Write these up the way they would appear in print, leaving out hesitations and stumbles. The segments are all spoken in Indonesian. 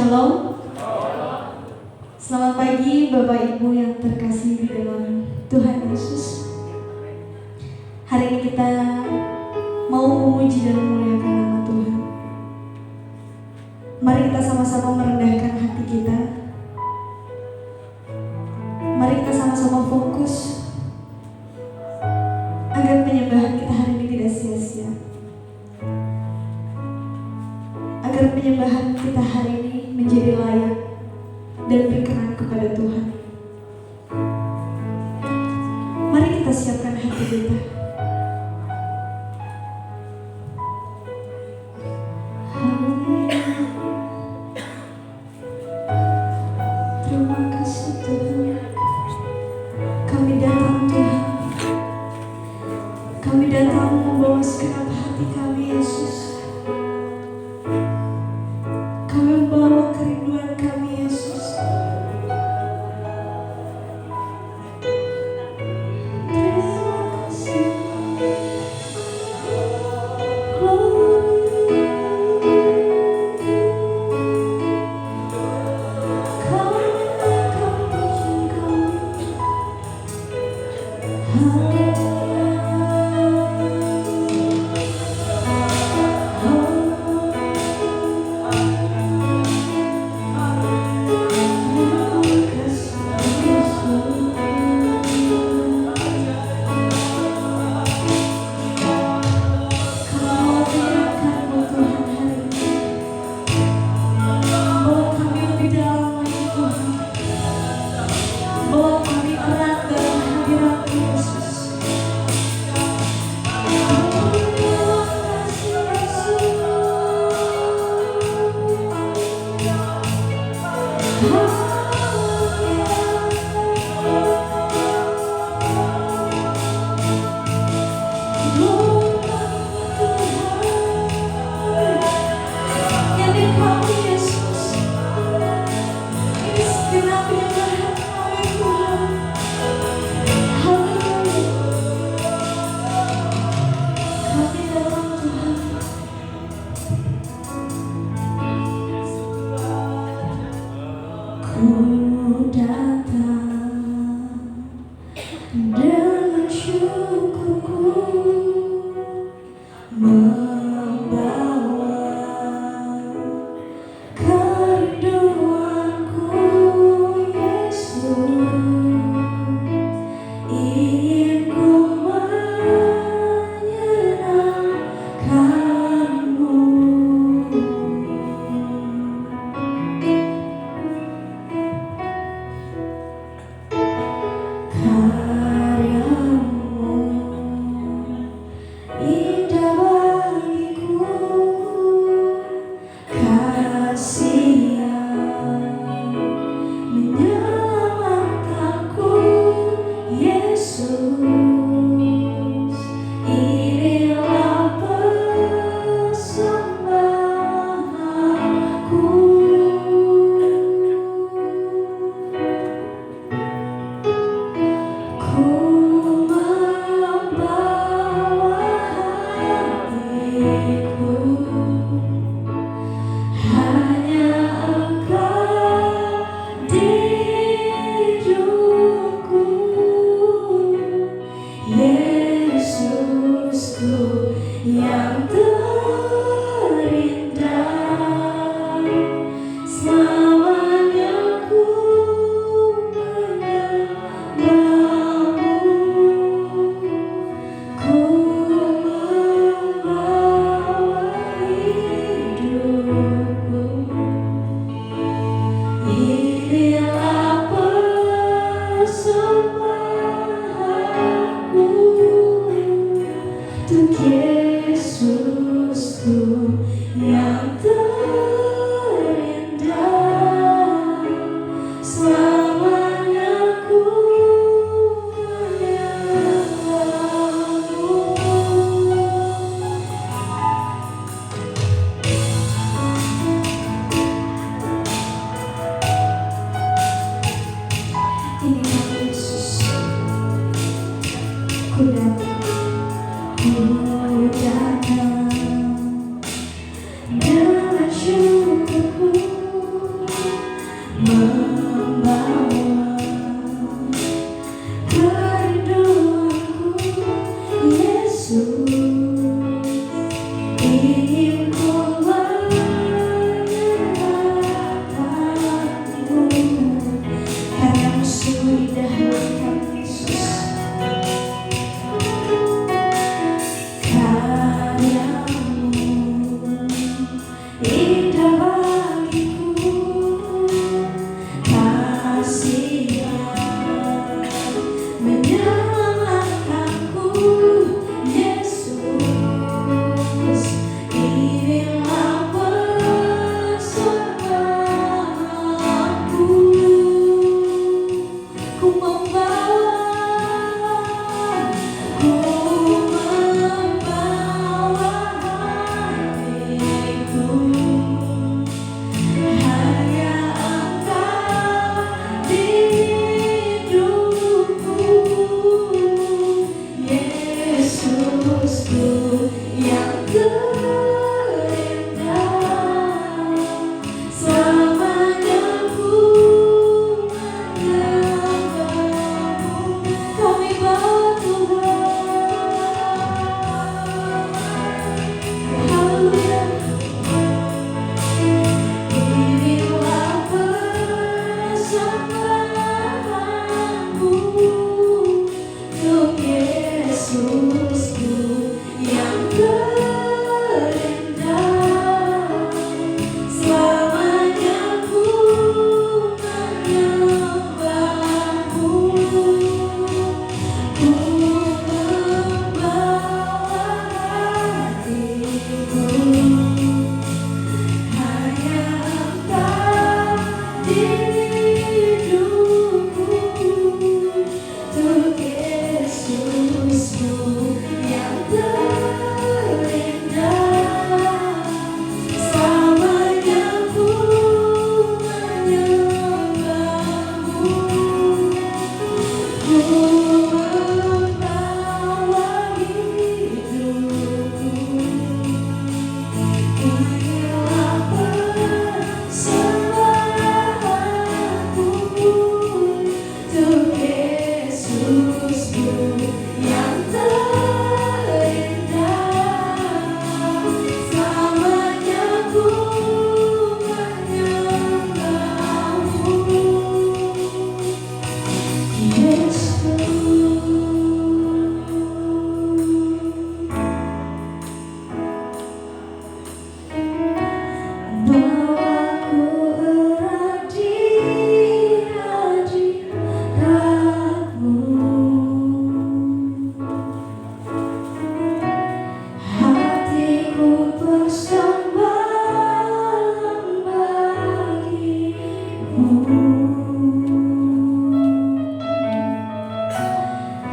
Shalom. Selamat pagi Bapak Ibu yang terkasih di dalam Tuhan Yesus. Hari ini kita mau memuji dan memuliakan nama Tuhan. Mari kita sama-sama merendahkan hati kita. Mari kita sama-sama fokus agar penyembahan kita hari ini tidak sia-sia. Agar penyembahan kita hari ini menjadi layak dan berkenan kepada Tuhan. Mari kita siapkan hati kita. Terima kasih Tuhan. Kami datang Tuhan. Kami datang membawa segenap hati kami Yesus. Kami membawa kerinduan kami Yesus. Terima kasih.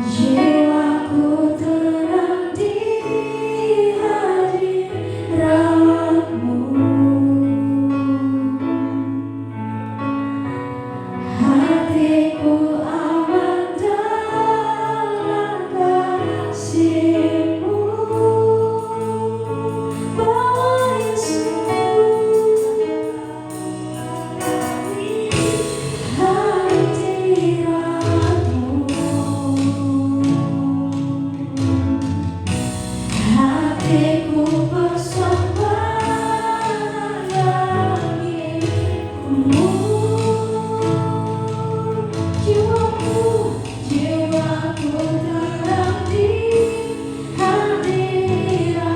Jiwaku tenang di hadiratmu, hatiku aman dalam kasih-Mu. Bawa Yesus hatiku persembahkan bagimu. Jiwaku tenang di hadiratmu,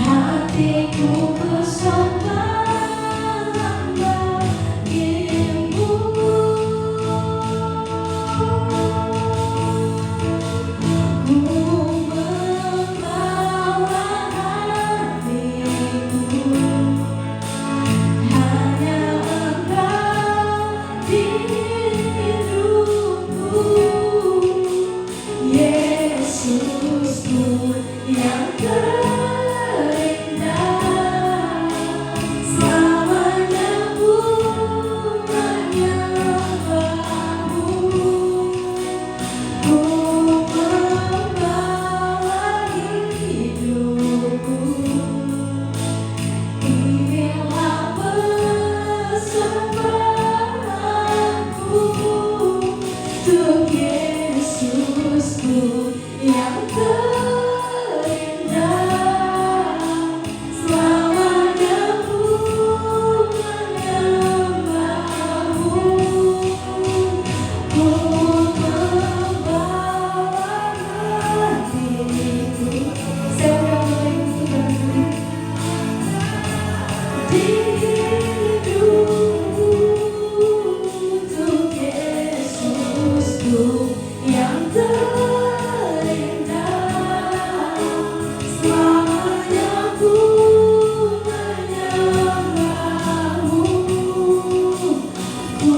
hatiku persembahkan bagimu. Ku membawa hatiku, hanya Engkau di hidupku, Yesusku yang terindah. Selamanya ku menyembah-Mu. Ku membawa hidupku, inilah persembahanku untuk Yesusku yang terindah. Selamanya ku menyembah-Mu. Ku membawa hatiku. Saya ulang lagi di hidupku untuk Yesusku yang terindah. Selamanya ku menyembah-Mu. Ku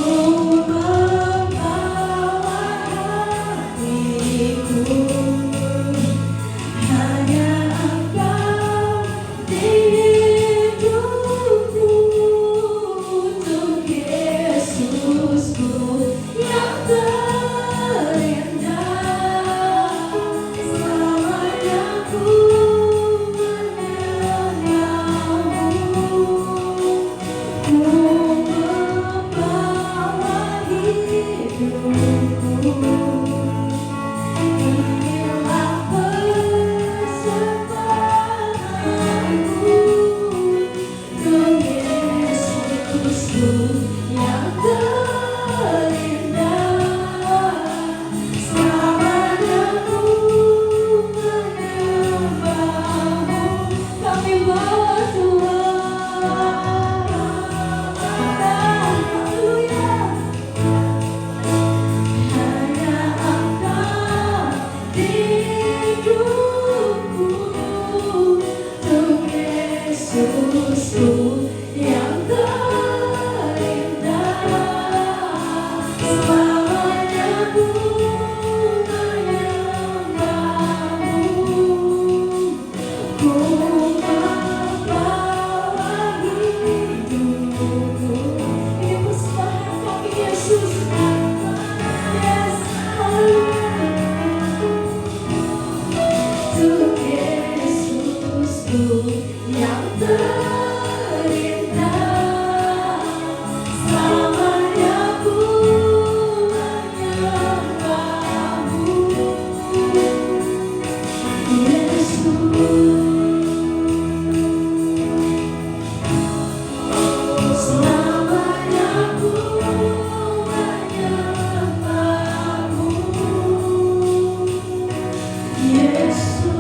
membawa hatiku, hanya Engkau di hidupku untuk Yesusku yang terindah. Selamanya ku menyembah-Mu. Ku membawa hidupku, inilah persembahanku untuk Yesusku yang terindah. Selamanya ku menyembah-Mu. Kami bawa Tuhan, haleluya. Hanya Engkau di hidupku untuk Yesusku yang terindah. Selamanya ku menyembah-Mu. Ku membawa hidupku, ini persembahan kami Yesus. Yes, haleluya. Untuk Yesusku yang terindah. Selamanya ku menyembah-Mu. Yesus, selamanya ku menyembah-Mu. Yesus,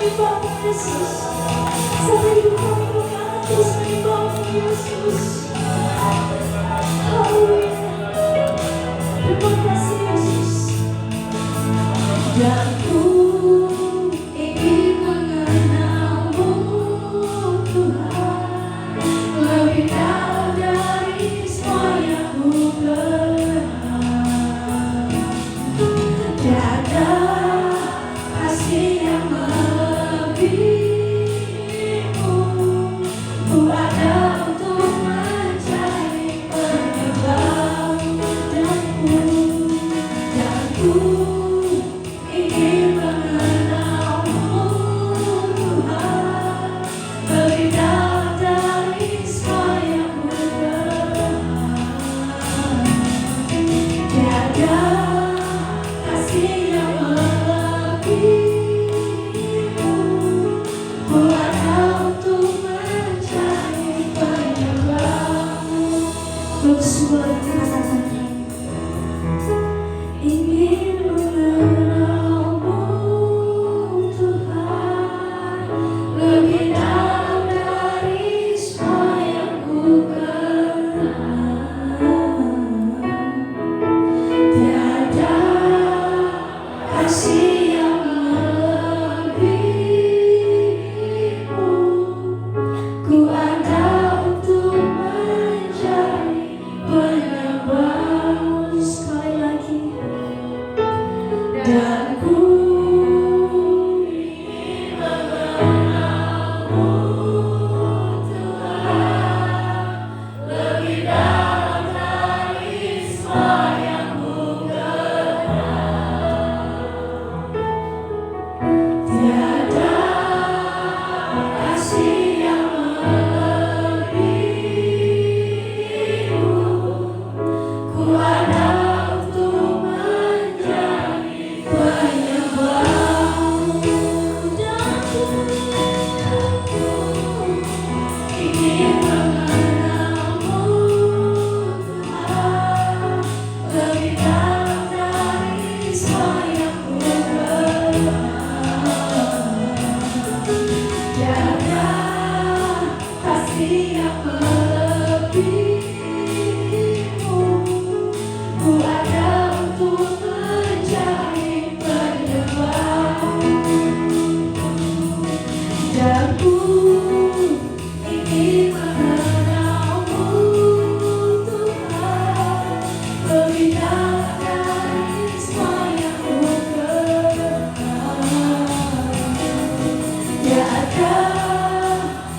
menyembahmu Yesus. Sampai hidup kami akan terus menyembahmu Yesus. Haleluya. Terima kasih Yesus. Dan ku ingin mengenalmu Tuhan, lebih dalam dari semua yang ku kenal. Tiada kasih yang melebihimu. Ku ada untuk mencari penyebab dan ku ingin mengenalmu Tuhan, lebih dalam dari semua yang ku kenal. Tiada kasih yang melebihimu. Ku ada untuk mencari penyebabmu. Bersyukur katakan ingin mengenalmu Tuhan, lebih dalam dari semua yang ku kenal. Tiada kasih yang melebihimu. Ku ada untuk mencari penyebabmu. Sekali lagi. Dan ku ingin mengenalmu Tuhan, lebih dalam dari semua yang ku kenal. Tiada kasih yang melebihimu. Ku ada untuk mencari penyebabmu. Dan ku ingin mengenalmu Tuhan, lebih dalam dari semua yang ku kenal. Tiada kasih yang melebihimu. Ku ada untuk mencari penyebabmu. Dan ku ingin mengenalmu Tuhan, lebih dalam dari semua yang ku kenal. Tiada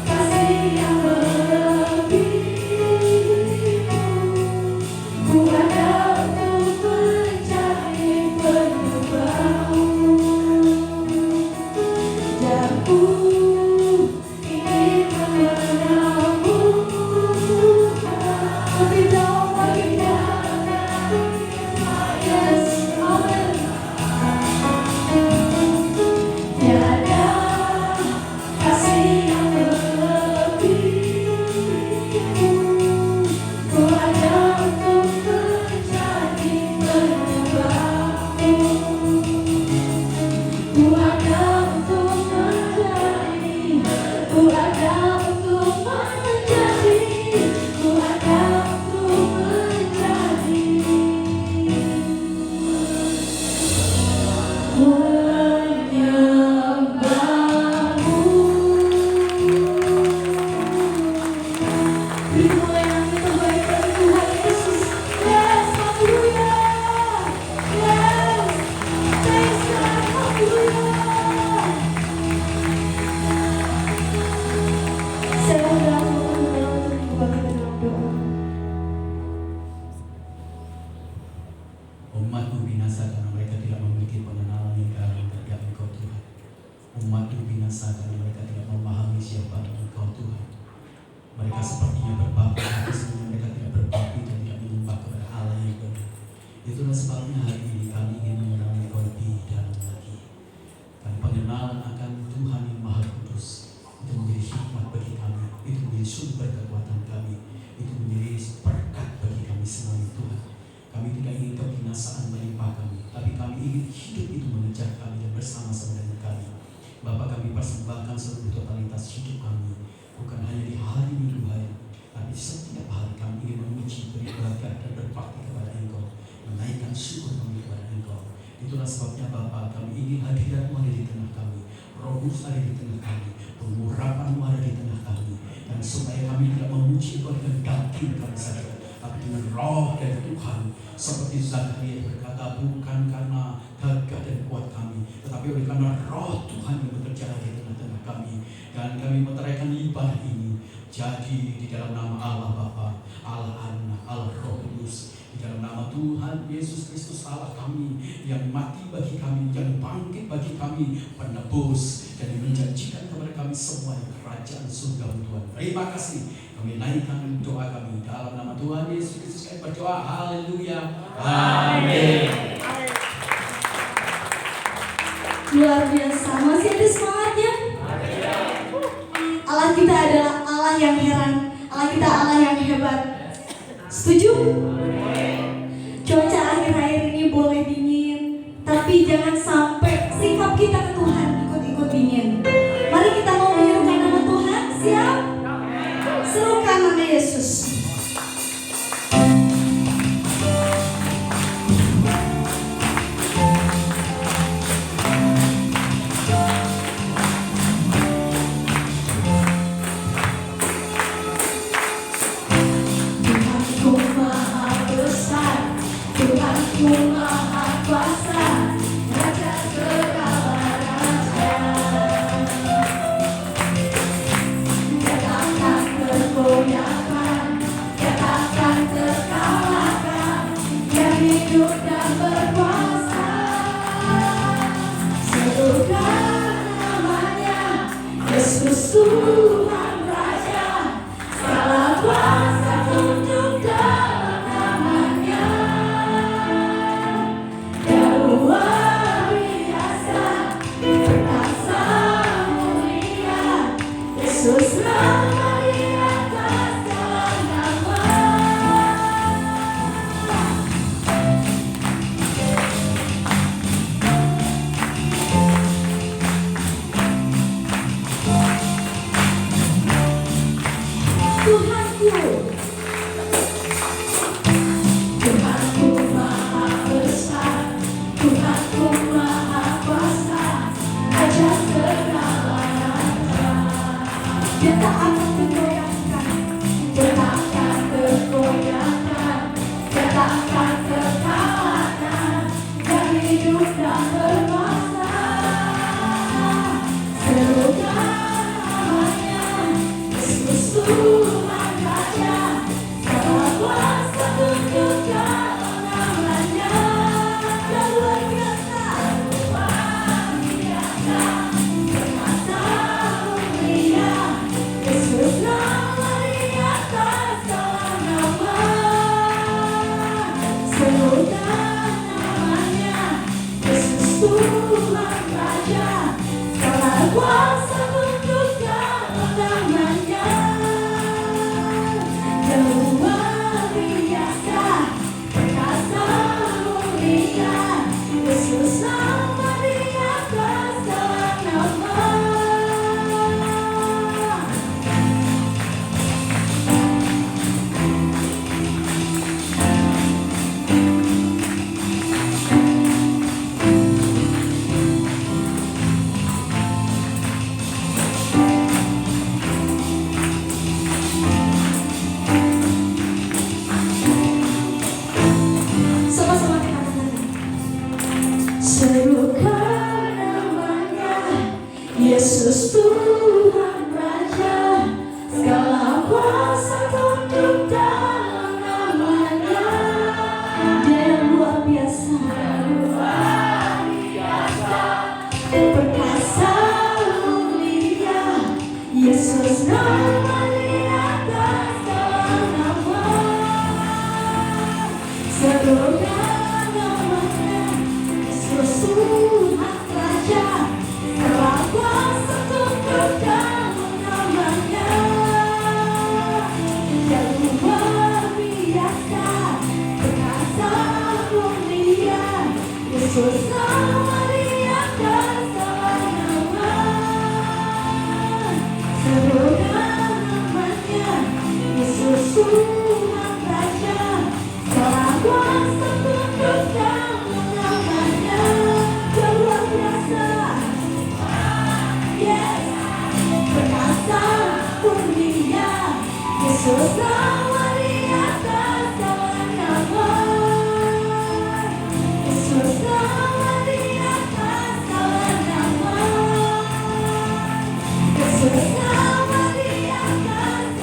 kasih yang melebihimu. Ku ada untuk mencari penyebabmu. Dan ku ingin mengenalmu Tuhan, lebih dalam lagi. Yes, amen. Tiada kasih yang melebihimu. Ku ada untuk mencari penyebabmu. Ku ada untuk mencari, ku ada untuk mencari, ku ada untuk mencari penyebabmu. Beri kemuliaan yang terbaik bagi Tuhan Yesus. Yes, haleluya. Yes, praise God, haleluya. Saya undang teman-teman untuk membuka kita dalam doa. Umatmu binasa karena mereka tidak memiliki pengenalan yang dalam terhadap Engkau Tuhan. Umatmu binasa karena mereka tidak memahami siapa Engkau Tuhan. Mereka sepertinya berbakti, tapi sebenarnya mereka tidak berbakti dan tidak menyembah kepada Allah yang benar. Itulah sebabnya hari ini kami ingin mengenal Engkau lebih dalam lagi. Dan pengenalan akan Tuhan yang Maha Kudus itu menjadi hikmat bagi kami, itu menjadi sumber kekuatan kami, itu menjadi berkat bagi kami semuanya Tuhan. Kami tidak ingin kebinasaan menimpa kami, tapi kami ingin hidup itu mengejar kami dan bersama-sama dengan kami. Bapa, kami persembahkan seluruh totalitas hidup kami, bukan hanya di hari Minggu hari, tapi setiap hari kami ingin memuji, beribadah dan berbakti kepada Engkau, menaikkan syukur kami kepada Engkau. Itulah sebabnya Bapa, kami ingin hadirat-Mu ada di tengah kami, Roh Kudus ada di tengah kami, pengurapan-Mu ada di tengah kami, dan supaya kami tidak memuji Engkau dengan daging kami saja, tapi dengan roh dari Tuhan. Seperti Zakaria berkata, bukan karena gagah dan kuat kami, tetapi oleh karena roh Tuhan yang bekerja di tengah-tengah kami. Dan kami meteraikan ibadah ini jadi di dalam nama Allah Bapa, Allah Anak, Allah Roh Kudus, di dalam nama Tuhan Yesus Kristus Allah kami, yang mati bagi kami, yang bangkit bagi kami, penebus, dan menjanjikan kepada kami semua kerajaan surga Tuhan. Terima kasih. Kami naikkan doa kami dalam nama Tuhan Yesus Kristus. Kami berdoa. Haleluya. Amin. Luar biasa. Masih ada semangatnya? Allah kita adalah Allah yang heran. Allah kita Allah yang hebat. Setuju? Cuaca akhir-akhir ini boleh dingin, tapi jangan sampai sikap kita ke Tuhan ikut-ikut dingin. Mari kita mau menyerukan nama Tuhan. Siap? Serukan nama Yesus. Tuhanku Maha Besar, Tuhanku Maha Kuasa, Raja segala raja. Katakan tergoyahkan, katakan terkalahkan, yang hidup dan berkuasa. Serukan namanya, Yesus Tuhan Raja, segala kuasa tunduk dalam namanya. Dia luar biasa, perkasa mulia, Yesus nama di atas segala nama. Tuhanku, Tuhanku Maha Besar, Tuhanku Maha Kuasa, Raja segala raja. Dia tak akan tergoyahkan, dia tak akan tergoyahkan, dia tak akan terkalahkan, yang hidup dan berkuasa. Serukan namanya, Yesus Tuhan Raja, segala kuasa tunduk dalam namanya. Dia luar biasa, perkasa mulia, Yesus nama di atas segala nama. Serukan namanya, Yesus Tuhan Raja, segala kuasa tunduk dalam namanya. Dia luar biasa, perkasa mulia, Yesus nama di atas segala nama. Sama-sama kita katakan. Serukan namanya, Yesus Tuhan Raja, segala kuasa tunduk dalam namanya. Dia yang luar biasa, perkasa mulia, Yesus nama di atas segala nama. Serukan namanya, Yesus Tuhan Raja, segala kuasa tunduk Bersama di atas segala nama, bersama di atas segala nama, bersama di atas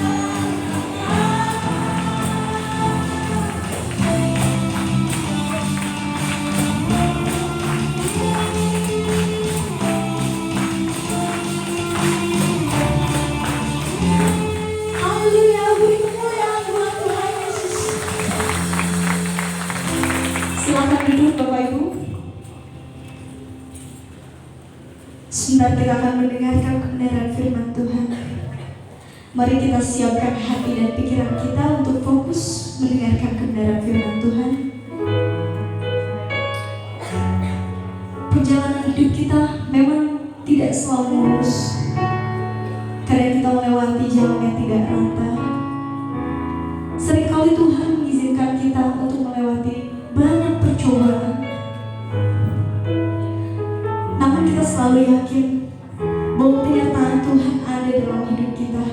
Haleluya, beri kemuliaan buat Tuhan Yesus. Silakan duduk Bapak Ibu. Sebentar kita akan mendengarkan kebenaran firman Tuhan. Mari kita siapkan hati dan pikiran kita untuk fokus mendengarkan kebenaran firman Tuhan. Perjalanan hidup kita memang tidak selalu mulus, karena kita melewati jalan yang tidak rata. Seringkali Tuhan mengizinkan kita untuk melewati banyak percobaan. Namun kita selalu yakin bahwa penyertaan Tuhan ada dalam hidup kita.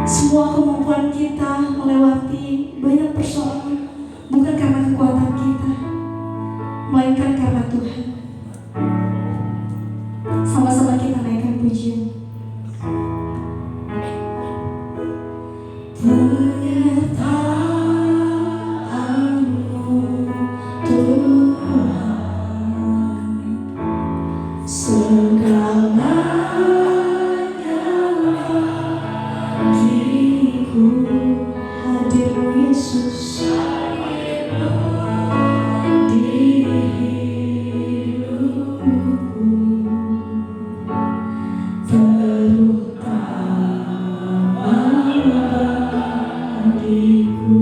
Semua kemampuan kita melewati banyak persoalan bukan karena kekuatan kita, melainkan karena Tuhan. Sama-sama kita naikkan pujian. Penyertaan-Mu Tuhan, segalanya bagiku. Hadir-Mu Yesus di hidupku, terutama bagiku.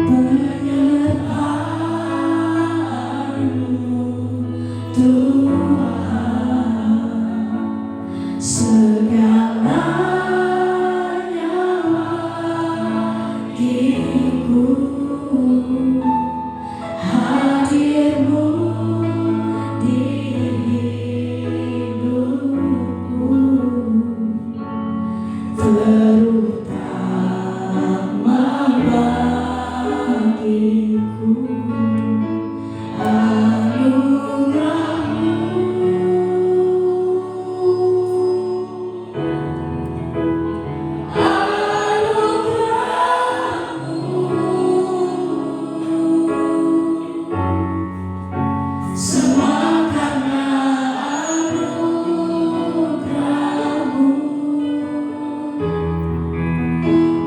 Penyertaan-Mu Tuhan, segalanya bagiku. Hadir-Mu di hidupku, terutama bagiku. Semua karena anugerah-Mu,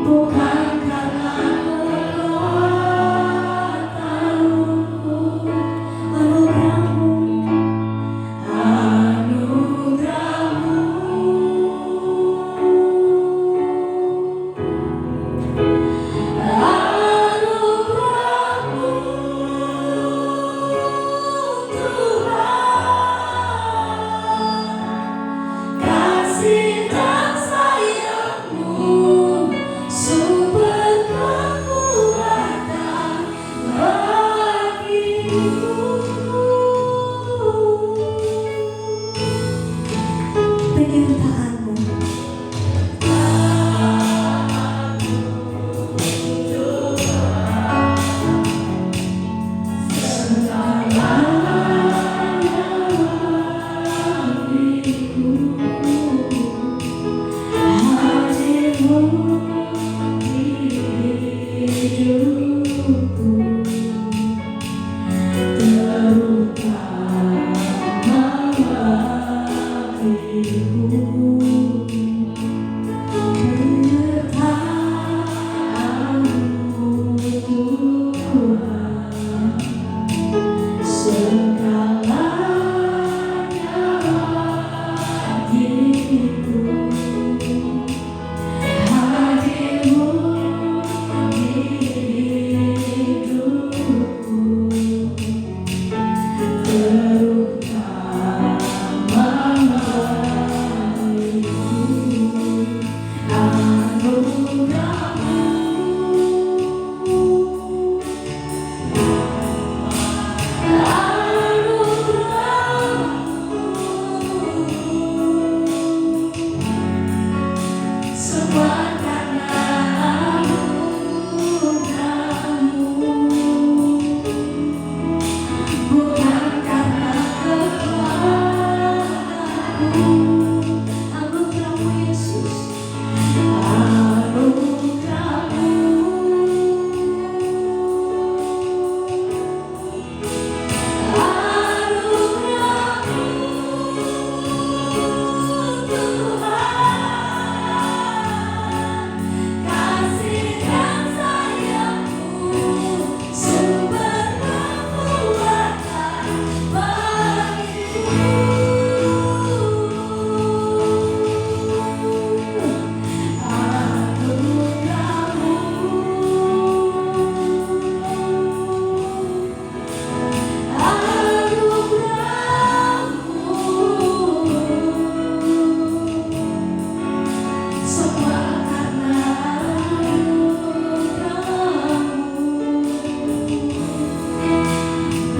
bukan karena kekuatanku. Anugerah-Mu, anugerah-Mu, anugerah-Mu Tuhan, kasih dan sayang-Mu, sumber kekuatan bagiku. Penyertaan-Mu Hadir-Mu di hidupku,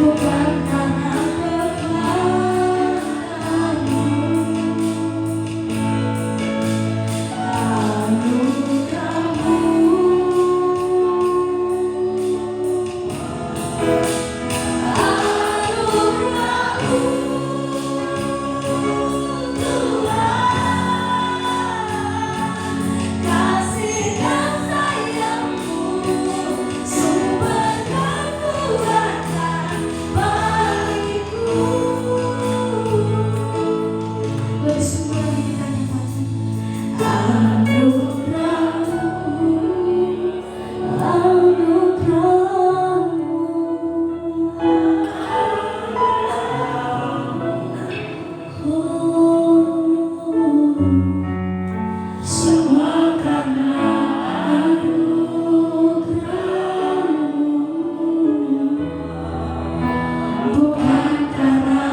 bukan karena kekuatanmu, kasih dan sayangmu, sumber kekuatan bagiku. Lebih semua kita nyatakan anugerahmu, semua karena anugerahmu, bukan karena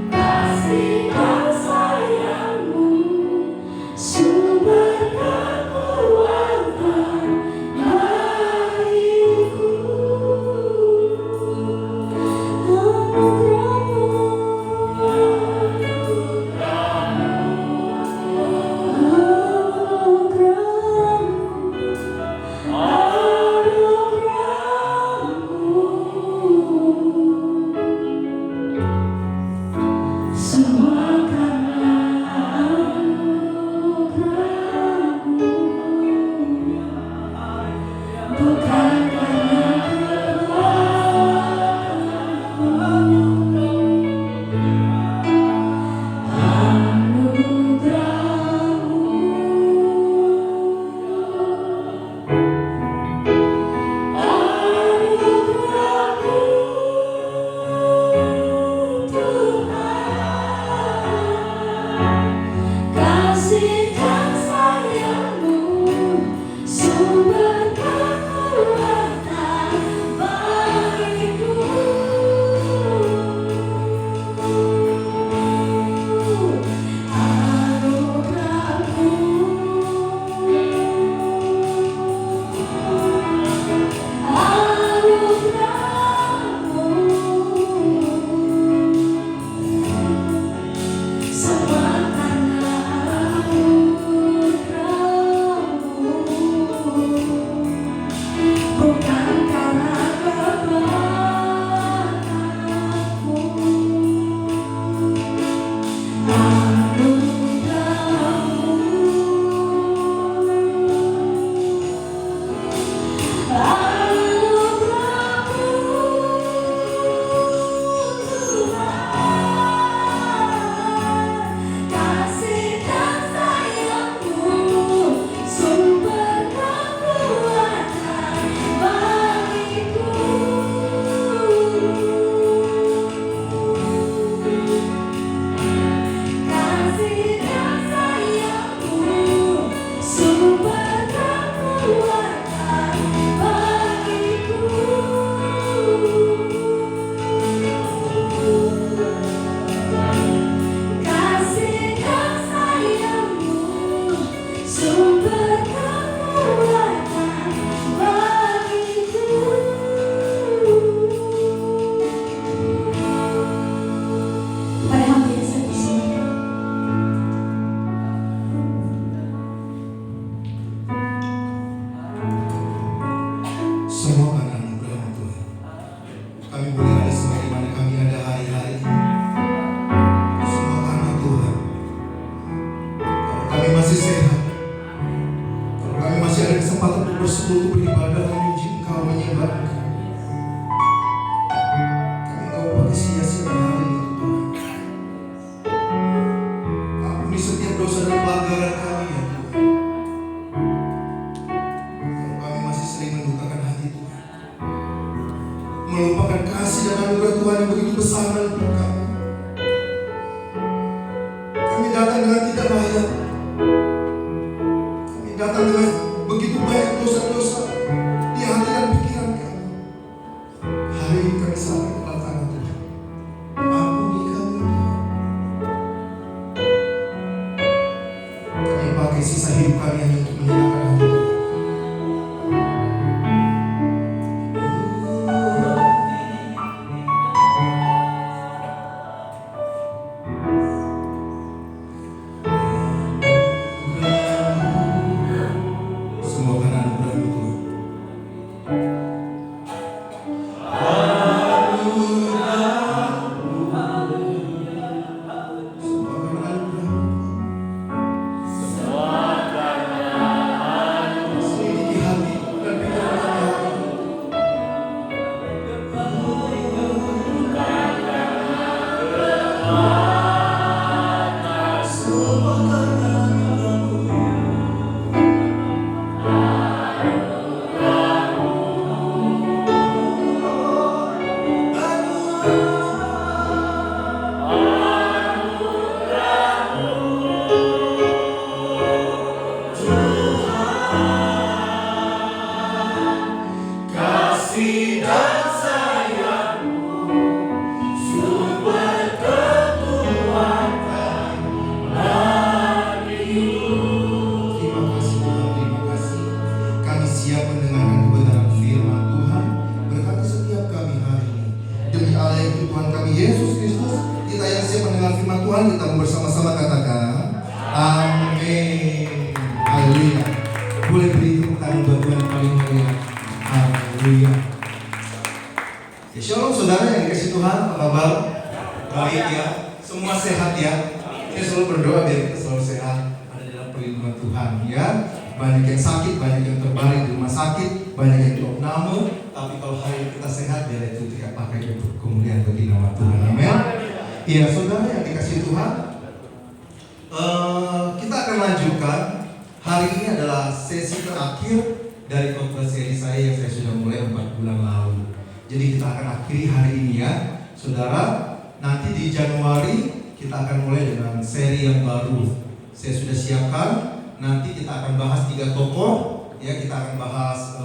kasih dan sayangmu, sumber kekuatan bagiku. Semua karena anugerahmu, bukan karena kasih dan sayangmu, sumber kekuatan bagiku. Semua karena anugerahmu, bukan karena kekuatanmu. Kasih dan sayangmu, sumber kekuatan bagiku. Kasih dan sayangmu, sumber kekuatan bagiku. Kasih dan sayangmu, sumber kekuatan bagiku. Pada hamba yang sedih, semua karena anugerah Tuhan. Kami boleh ada sebagaimana kami ada hari-hari. Semua karena Tuhan. Kalau kami masih sehat, kalau kami masih ada kesempatan untuk bersekutu, beribadah, memuji Engkau, menyembah Engkau, kami Engkau pakai sia-sia hari ini Tuhan. Ampuni setiap dosa dan pelanggaran kami ya Tuhan. Kalau kami masih sering mendukakan hati Tuhan, melupakan kasih dan anugerah Tuhan yang begitu besar dalam hidup kami. Kami datang dengan tidak layak, datang dengan begitu banyak dosa-dosa di hati dan pikiran kami. Hari ini kami sampai kedatangan Tuhan. Ampuni kami. Kami pakai sisa hidup kami hanya untuk menyenangkan hati Tuhan. Semua karena anugerah-Mu Tuhan. Semua karena anugerah-Mu. Selidiki hati dan pikiran kami. Semua karena anugerah-Mu. Kasih dan sayang-Mu sumber kekuatan bagiku. Terima kasih Tuhan, terima kasih. Kami siap mendengarkan kebenaran firman Tuhan. Berkati setiap kami hari ini. Demi Allah yang Tuhan kami Yesus Kristus, kita yang siap mendengar firman Tuhan, kita bersama-sama katakan amin. Haleluya. Boleh beri tepuk tangan buat Tuhan yang paling mulia. Haleluya. Ya, shalom saudara yang dikasih Tuhan, apa kabar? Baik ya, semua sehat ya. Saya selalu berdoa biar kita selalu sehat, ada dalam perlindungan Tuhan ya. Banyak yang sakit, banyak yang terbaring di rumah sakit, banyak yang di opname. Tapi kalau hari ini kita sehat, biar itu kita pakai untuk kemuliaan bagi nama Tuhan. Amin. Iya saudara yang dikasih Tuhan, kita akan lanjutkan. Hari ini adalah sesi terakhir dari khotbah seri saya yang saya sudah mulai 4 bulan lalu. Jadi kita akan akhiri hari ini ya, saudara. Nanti di Januari kita akan mulai dengan seri yang baru. Saya sudah siapkan. Nanti kita akan bahas 3 tokoh. Ya, kita akan bahas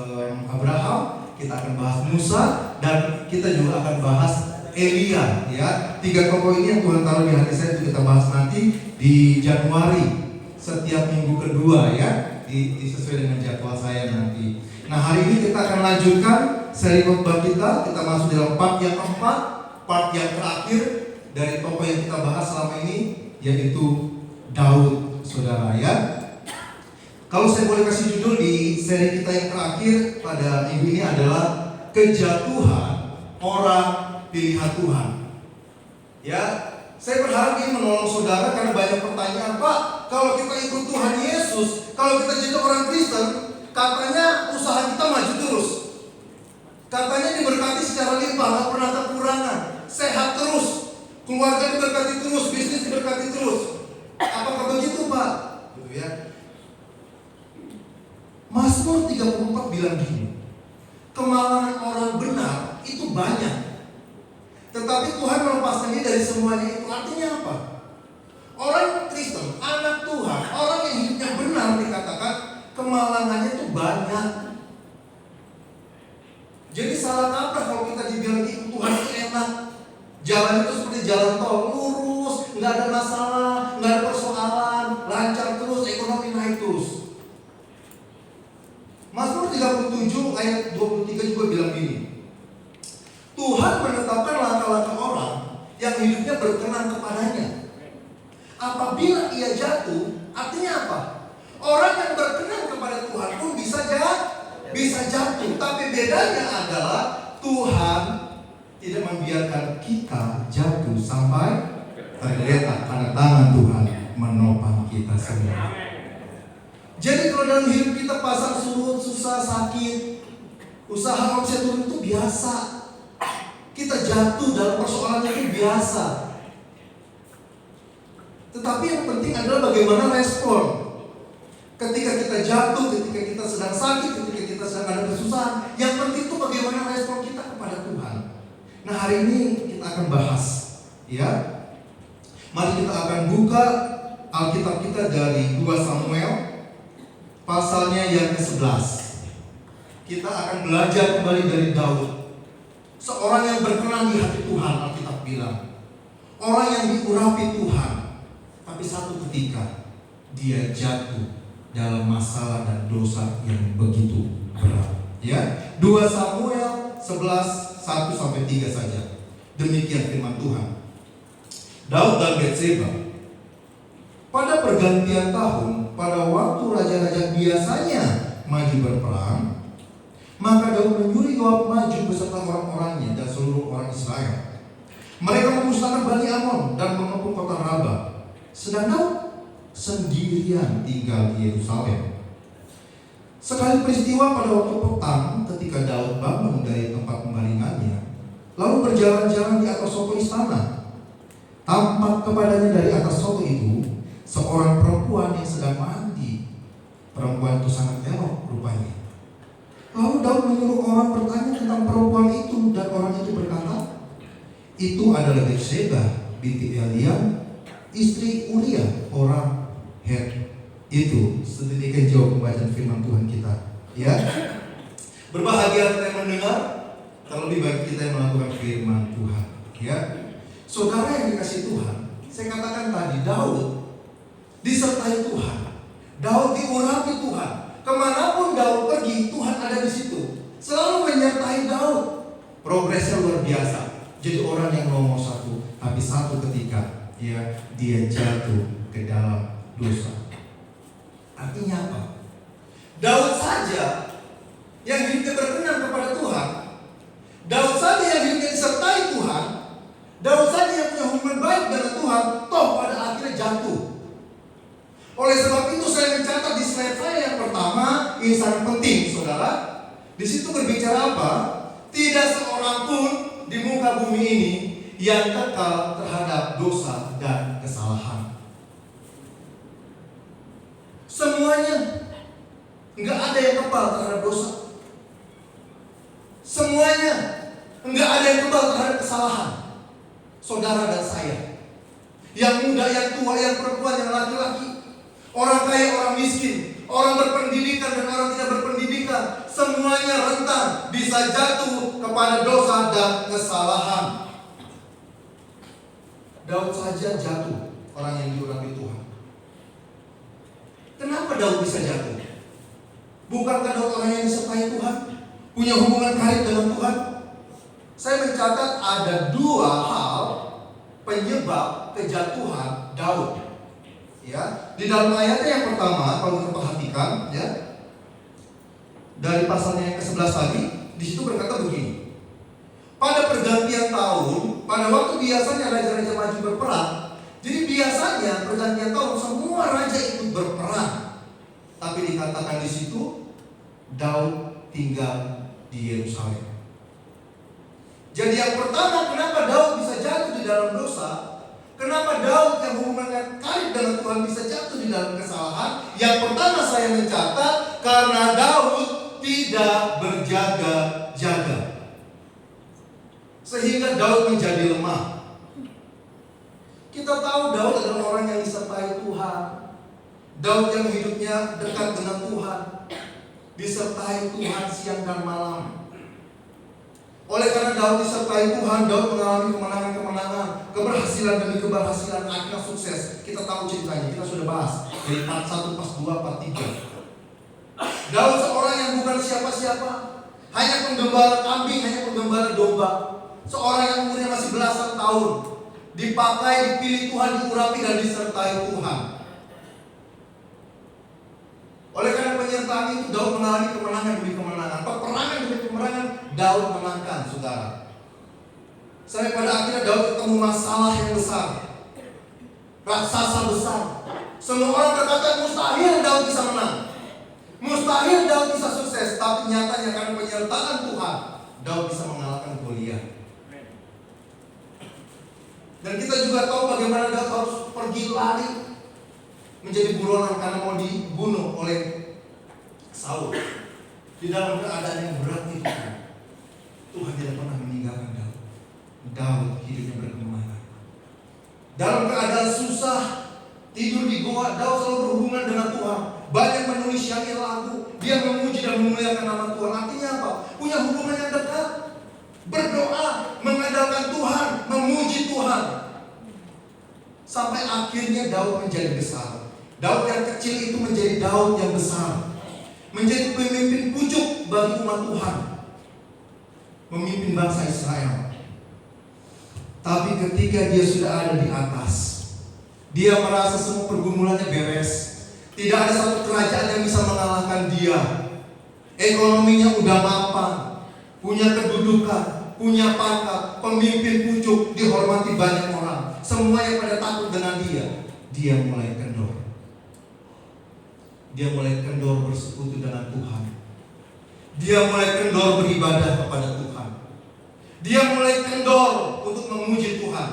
Abraham, kita akan bahas Musa, dan kita juga akan bahas Elia. Ya, 3 tokoh ini yang Tuhan taruh di hati saya untuk kita bahas nanti di Januari. Setiap minggu kedua ya, sesuai dengan jadwal saya nanti. Nah, hari ini kita akan lanjutkan seri khotbah kita. Kita masuk dalam part yang keempat, part yang terakhir dari tokoh yang kita bahas selama ini, yaitu Daud, saudara ya. Kalau saya boleh kasih judul di seri kita yang terakhir pada minggu ini adalah Kejatuhan Orang Pilihan Tuhan. Ya, saya berharap ini menolong saudara karena banyak pertanyaan, Pak, kalau kita ikut Tuhan Yesus, kalau kita jadi orang Kristen, katanya usaha kita maju terus. Katanya diberkati secara limpah, nggak pernah kekurangan, sehat terus, keluarga diberkati terus, bisnis diberkati terus. Apakah begitu, Pak? Gitu ya. Mazmur 34 bilang gini, kemalangan orang benar itu banyak, tetapi Tuhan melepaskan dia dari semuanya itu. Artinya apa? Orang Kristen, anak Tuhan, orang yang hidupnya benar, dikatakan kemalangannya itu banyak. Jadi salah kaprah kalau kita dibilang itu Tuhan itu enak. Jalan itu seperti jalan tol, lurus, nggak ada masalah, nggak ada persoalan, lancar terus, ekonomi naik terus. Mazmur 37 ayat 23 juga bilang gini, Tuhan menetapkan langkah-langkah orang yang hidupnya berkenan kepadanya. Apabila ia jatuh, artinya apa? Orang yang berkenan kepada Tuhan pun bisa jatuh. Tapi bedanya adalah Tuhan tidak membiarkan kita jatuh sampai tergeletak, karena tangan Tuhan menopang kita semua. Jadi kalau dalam hidup kita pasang surut, susah, sakit, usaha omset turun itu biasa. Kita jatuh dalam persoalan itu biasa. Tetapi yang penting adalah bagaimana respon. Ketika kita jatuh, ketika kita sedang sakit, ketika kita sedang ada kesusahan, yang penting itu bagaimana respon kita kepada Tuhan. Nah, hari ini kita akan bahas, ya. Mari kita akan buka Alkitab kita dari 2 Samuel pasalnya yang ke-11. Kita akan belajar kembali dari Daud. Seorang yang berkenan di hati Tuhan, Alkitab bilang. Orang yang diurapi Tuhan. Tapi satu ketika dia jatuh dalam masalah dan dosa yang begitu berat. Ya, 2 Samuel 11 1-3 saja. Demikian firman Tuhan. Daud dan Batseba. Pada pergantian tahun, pada waktu raja-raja biasanya maju berperang, maka Daud menyuruh Yoab maju beserta orang-orangnya dan seluruh orang Israel. Mereka memusnahkan Bani Amon dan mengepung kota Raba. Sedang Daud sendirian tinggal di Yerusalem. Sekali peristiwa pada waktu petang, ketika Daud bangun dari tempat pembaringannya, lalu berjalan-jalan di atas soto istana, tampak kepadanya dari atas soto itu seorang perempuan yang sedang mandi. Perempuan itu sangat elok rupanya. Lalu Daud menyuruh orang bertanya tentang perempuan itu, dan orang itu berkata, itu adalah Batseba binti Eliam, istri Uria orang Het. Itu sedemikian jauh pembacaan firman Tuhan kita. Ya, berbahagia kita yang mendengar, terlebih bagi kita yang melakukan firman Tuhan. Ya, saudara yang dikasih Tuhan, saya katakan tadi, Daud disertai Tuhan, Daud diurapi Tuhan. Kemanapun Daud pergi, Tuhan ada di situ, selalu menyertai Daud. Progresnya luar biasa. Jadi orang yang nomor satu, tapi satu ketika dia jatuh ke dalam dosa. Artinya apa? Daud saja yang hidupnya berkenan kepada Tuhan, Daud saja yang hidupnya disertai Tuhan, Daud saja yang punya hubungan baik dengan Tuhan, toh pada akhirnya jatuh. Oleh sebab itu saya mencatat di slide saya yang pertama, ini sangat penting, saudara. Di situ berbicara apa? Tidak seorang pun di muka bumi ini yang kekal terhadap dosa dan kesalahan. Semuanya, enggak ada yang kebal terhadap dosa. Semuanya, enggak ada yang kebal terhadap kesalahan. Saudara dan saya, yang muda, yang tua, yang perempuan, yang laki-laki, orang kaya, orang miskin, orang berpendidikan dan orang tidak berpendidikan, semuanya rentan bisa jatuh kepada dosa dan kesalahan. Daud saja jatuh, orang yang diurapi Tuhan. Kenapa Daud bisa jatuh? Bukankah Daud orang yang disertai Tuhan, punya hubungan karib dengan Tuhan? Saya mencatat ada 2 hal penyebab kejatuhan Daud. Ya, di dalam ayatnya yang pertama, kalau kita perhatikan, ya, dari pasalnya yang ke-11 tadi, di situ berkata begini. Pada pergantian tahun, pada waktu biasanya raja-raja maju berperang, jadi biasanya pergantian tahun semua raja ikut berperang. Tapi dikatakan di situ Daud tinggal di Yerusalem. Jadi yang pertama, kenapa Daud bisa jatuh di dalam dosa? Kenapa Daud yang hubungannya karib dengan Tuhan bisa jatuh di dalam kesalahan? Yang pertama saya mencatat, karena Daud tidak berjaga-jaga, sehingga Daud menjadi lemah. Kita tahu Daud adalah orang yang disertai Tuhan. Daud yang hidupnya dekat dengan Tuhan, disertai Tuhan siang dan malam. Oleh karena Daud disertai Tuhan, Daud mengalami kemenangan-kemenangan, keberhasilan demi keberhasilan, akhirnya sukses. Kita tahu ceritanya, kita sudah bahas dari part 1, part 2, part 3. Daud seorang yang bukan siapa-siapa, hanya penggembala kambing, hanya penggembala domba. Seorang yang umurnya masih belasan tahun, dipakai, dipilih Tuhan, diurapi dan disertai Tuhan. Oleh karena penyertaan itu, Daud mengalami kemenangan demi kemenangan, peperangan demi peperangan, Daud menangkan, saudara. Sampai pada akhirnya Daud ketemu masalah yang besar, raksasa besar. Semua orang berkata mustahil Daud bisa menang, mustahil Daud bisa sukses. Tapi nyatanya karena penyertaan Tuhan, Daud bisa mengalahkan Goliat. Dan kita juga tahu bagaimana Daud harus pergi lari menjadi buronan karena mau dibunuh oleh Saul. Di dalam keadaan yang berat itu, Tuhan tidak pernah meninggalkan Daud. Daud hidupnya berkemenangan. Dalam keadaan susah, tidur di goa, Daud selalu berhubungan dengan Tuhan. Banyak menulis syair Dia memuji dan memuliakan nama Tuhan. Artinya apa? Punya hubungan yang dekat. Berdoa, mengandalkan Tuhan, memuji Tuhan. Sampai akhirnya Daud menjadi besar. Daud yang kecil itu menjadi Daud yang besar. Menjadi pemimpin pucuk bagi umat Tuhan. Memimpin bangsa Israel. Tapi ketika dia sudah ada di atas, dia merasa semua pergumulannya beres. Tidak ada satu kerajaan yang bisa mengalahkan dia. Ekonominya udah mapan, punya kedudukan, punya pangkat, pemimpin pucuk, dihormati banyak orang. Semua yang pada takut dengan dia. Dia mulai kendor. Dia mulai kendor bersekutu dengan Tuhan. Dia mulai kendor beribadah kepada Tuhan. Dia mulai kendor untuk memuji Tuhan.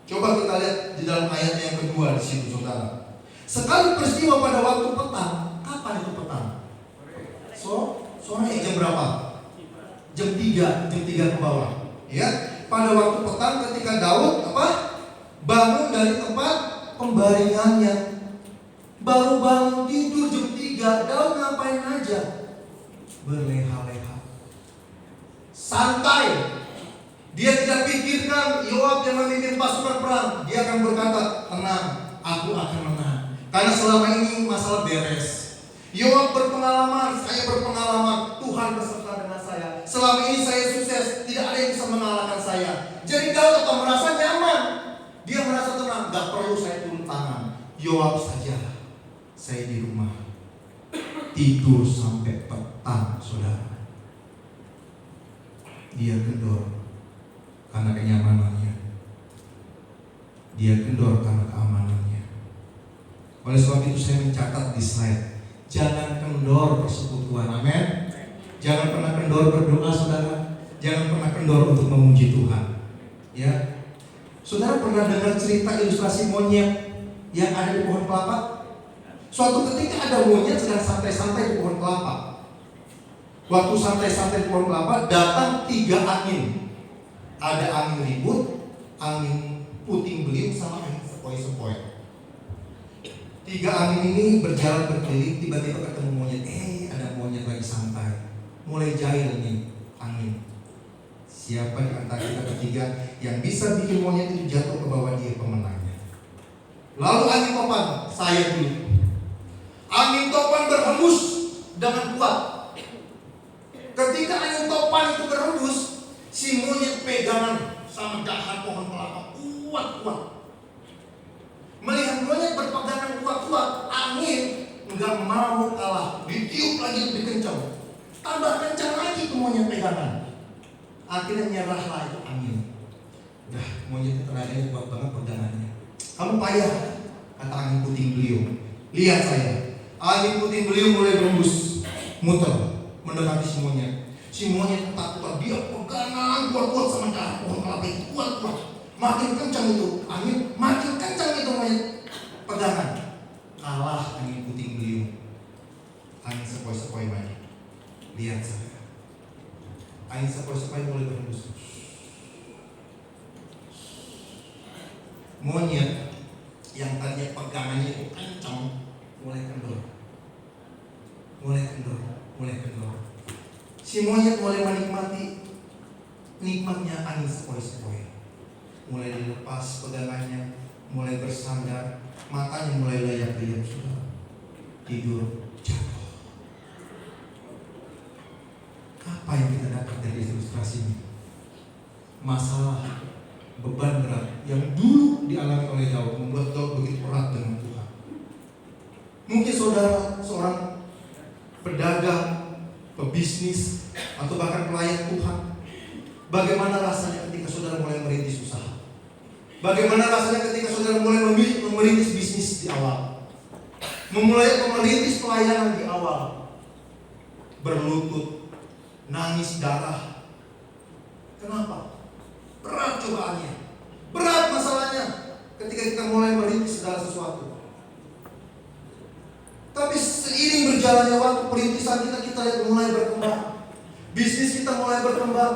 Coba kita lihat di dalam ayat yang kedua di situ, saudara. Sekali peristiwa pada waktu petang. Kapan itu petang? Sore jam berapa? Jam 3 ke bawah. Ya, pada waktu petang ketika Daud bangun dari tempat pembaringannya. Baru bangun tidur jam 3, Daud ngapain aja? Berleha-leha. Santai. Dia tidak pikirkan Yoab yang memimpin pasukan perang. Dia akan berkata, tenang, aku akan menang. Karena selama ini masalah beres. Yoab berpengalaman, saya berpengalaman. Tuhan beserta dengan saya. Selama ini saya sukses, tidak ada yang bisa mengalahkan saya. Jadi Daud merasa nyaman. Dia merasa tenang, gak perlu saya turun tangan. Yoab saja. Saya di rumah tidur sampai petang, saudara. Dia kendor karena kenyamanannya. Dia kendor karena keamanannya. Oleh sebab itu saya mencatat di slide, jangan kendor persekutuan. Amin. Jangan pernah kendor berdoa, saudara. Jangan pernah kendor untuk memuji Tuhan. Ya, saudara pernah dengar cerita ilustrasi monyet yang ada di pohon kelapa? Suatu ketika ada monyet sedang santai-santai di pohon kelapa. Waktu santai-santai di pohon kelapa, datang 3 angin. Ada angin ribut, angin puting beliung, sama angin sepoi-sepoi. 3 angin ini berjalan berkeliling, tiba-tiba ketemu monyet. Ada monyet lagi santai. Mulai jahil nih angin. Siapa di antara kita bertiga yang bisa bikin monyet itu jatuh ke bawah, dia pemenangnya. Lalu angin topan, saya dulu. Angin topan berhembus dengan kuat. Ketika angin topan itu berhembus, si monyet pegangan sama dahan pohon kelapa kuat-kuat. Melihat monyet berpegangan kuat-kuat, angin enggak mau kalah, ditiup lagi lebih kencang. Tambah kencang lagi ke monyet pegangan. Akhirnya nyerahlah itu angin. Udah, monyet tenaganya kuat banget pegangannya. Kamu payah, kata angin puting beliung. Lihat saya. Angin puting beliung mulai berembus, muter, mendekati si monyet. Si monyet ketakutan, dia pegangan kuat-kuat sama dahan pohon kelapa itu kuat-kuat. Makin kencang itu angin, makin kencang itu monyet pegangan. Kalah angin puting beliung. Angin sepoi-sepoi banyak. Lihat saya. Angin sepoi-sepoi mulai berembus. Monyet yang tadinya pegangannya itu kencang mulai kendor. Si monyet mulai menikmati nikmatnya angin sepoi-sepoi. Mulai dilepas pegangannya, mulai bersandar, matanya mulai layap-layap sudah tidur jatuh. Apa yang kita dapat dari ilustrasi ini? Masalah, beban berat yang dulu dialami oleh Daud membuat Daud begitu erat dengan Tuhan. Mungkin saudara seorang pedagang, pebisnis, atau bahkan pelayan Tuhan. Bagaimana rasanya ketika saudara mulai merintis usaha? Bagaimana rasanya ketika saudara mulai merintis bisnis di awal? Memulai merintis pelayanan di awal. Berlutut, nangis darah. Kenapa? Berat cobaannya, berat masalahnya ketika kita mulai merintis segala sesuatu. Tapi seiring berjalannya waktu, perintisan kita lihat mulai berkembang. Bisnis kita mulai berkembang.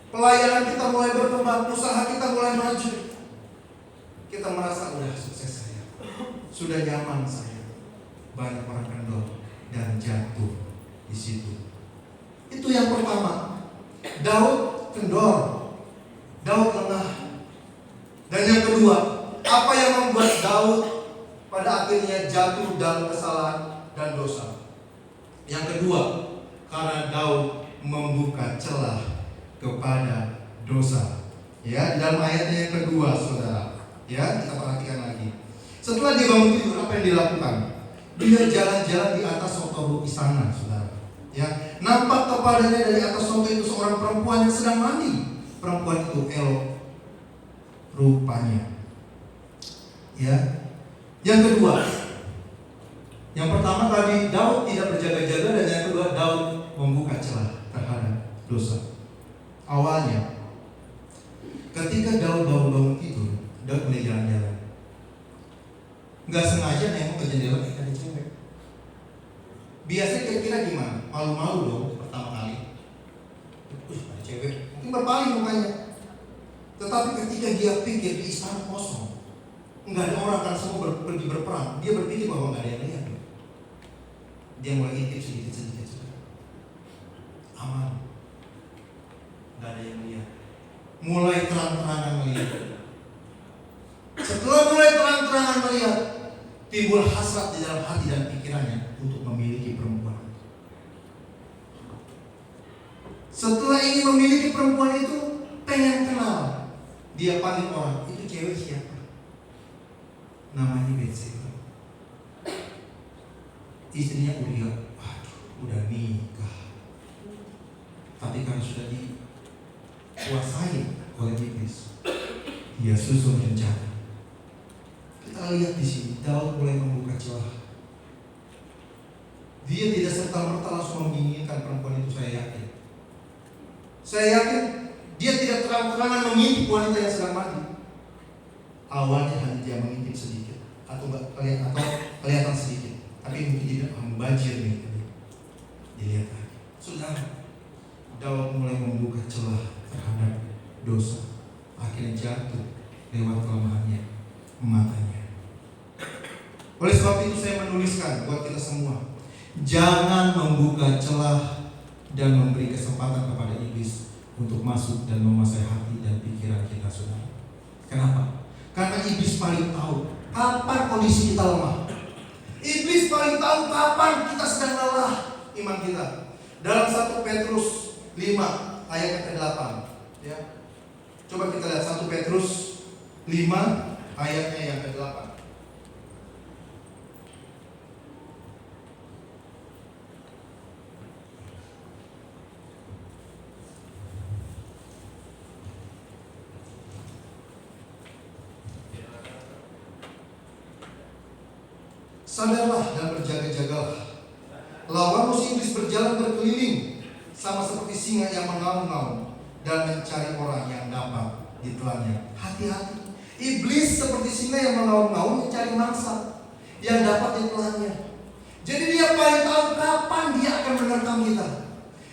Pelayanan kita mulai berkembang. Usaha kita mulai maju. Kita merasa udah sukses saya, sudah nyaman saya. Banyak orang kendor dan dan jatuh di situ. Itu yang pertama. Daud kendor, Daud lengah. Dan yang kedua, apa yang membuat Daud pada akhirnya jatuh dalam kesalahan dan dosa? Yang kedua, karena Daud membuka celah kepada dosa. Ya, di dalam ayatnya yang kedua, saudara. Ya, kita perhatikan lagi. Setelah dia bangun tidur, apa yang dilakukan? Dia jalan-jalan di atas soto istana, saudara. Ya, nampak kepadanya dari atas soto itu seorang perempuan yang sedang mandi. Perempuan itu elok rupanya. Ya, yang kedua, yang pertama tadi Daud tidak berjaga-jaga, dan yang kedua Daud membuka celah terhadap dosa. Awalnya, ketika Daud bangun tidur, Daud mulai jalan-jalan. Nggak sengaja nengok ke jendela, ada cewek. Biasanya kira-kira gimana? Malu-malu dong pertama kali. Ada cewek, mungkin berpaling mukanya. Tetapi ketika dia pikir di istana kosong, nggak ada orang, kan semua pergi berperang, dia berpikir bahwa nggak ada yang lihat. Dia mulai intip sedikit-sedikit. Aman, nggak ada yang lihat. Mulai terang-terangan melihat. Setelah mulai terang-terangan melihat, timbul hasrat di dalam hati dan pikirannya untuk memiliki perempuan. Setelah ingin memiliki perempuan itu, pengen kenal. Dia panggil orang, itu cewek siapa? Namanya Betseba. Istrinya Uria. Waduh, udah nikah. Tapi karena sudah dikuasai oleh iblis, dia susun rencana. Kita lihat di sini, Daud mulai membuka celah. Dia tidak serta-merta langsung menginginkan perempuan itu, saya yakin. Saya yakin dia tidak terang-terangan mengintip wanita yang sedang mandi. Awalnya hanya dia mengintip sedikit, atau kelihatan sedikit, tapi mungkin tidak membanjir nih. Dilihat lagi. Saudara, Daud mulai membuka celah terhadap dosa. Akhirnya jatuh lewat kelemahannya, matanya. Oleh sebab itu saya menuliskan buat kita semua, jangan membuka celah dan memberi kesempatan kepada iblis untuk masuk dan menguasai hati dan pikiran kita, saudara. Kenapa? Karena iblis paling tahu kapan kondisi kita lemah. Iblis paling tahu kapan kita sedang lelah iman kita. Dalam 1 Petrus 5 ayat ke-8, ya. Coba kita lihat 1 Petrus 5 ayatnya yang ke-8. Sadarlah dan berjaga-jagalah. Lawan musuh iblis berjalan berkeliling, sama seperti singa yang mengaum-ngaum dan mencari orang yang dapat ditelannya. Hati-hati. Iblis seperti singa yang mengaum-ngaum mencari mangsa yang dapat ditelannya. Jadi dia paling tahu kapan dia akan menerkam kita.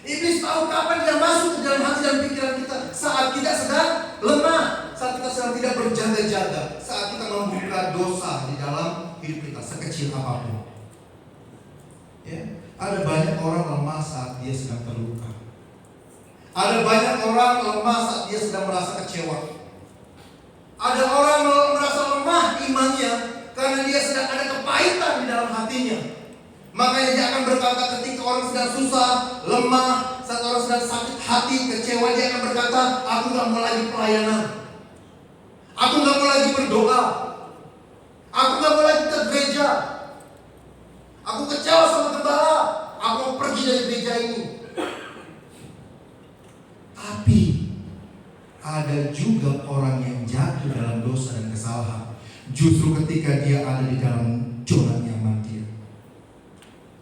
Iblis tahu kapan dia masuk ke dalam hati dan pikiran kita saat kita sedang lemah, saat kita sedang tidak berjaga-jaga, saat kita membuka dosa di dalam hidup kita sekecil apapun. Ya, ada banyak orang lemah saat dia sedang terluka. Ada banyak orang lemah saat dia sedang merasa kecewa. Ada orang merasa lemah imannya karena dia sedang ada kepahitan di dalam hatinya. Makanya dia akan berkata ketika orang sedang susah, lemah, saat orang sedang sakit hati, kecewa, dia akan berkata, aku gak mau lagi pelayanan, aku gak mau lagi berdoa, aku gak mau lagi ke gereja, aku kecewa sama gembala, aku mau pergi dari gereja ini. Tapi ada juga orang yang jatuh dalam dosa dan kesalahan justru ketika dia ada di dalam zona nyaman dia,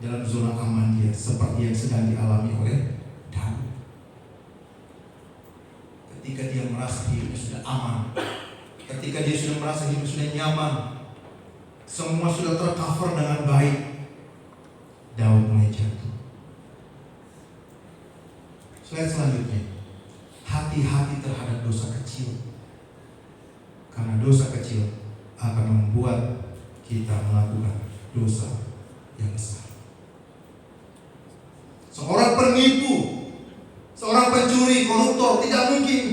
dalam zona aman dia, seperti yang sedang dialami oleh Daud. Ketika dia merasa hidupnya sudah aman, ketika dia sudah merasa hidup sudah nyaman, semua sudah tercover dengan baik, Daud mulai jatuh. Slide selanjutnya, hati-hati terhadap dosa kecil, karena dosa kecil akan membuat kita melakukan dosa yang besar. koruptor, tidak mungkin.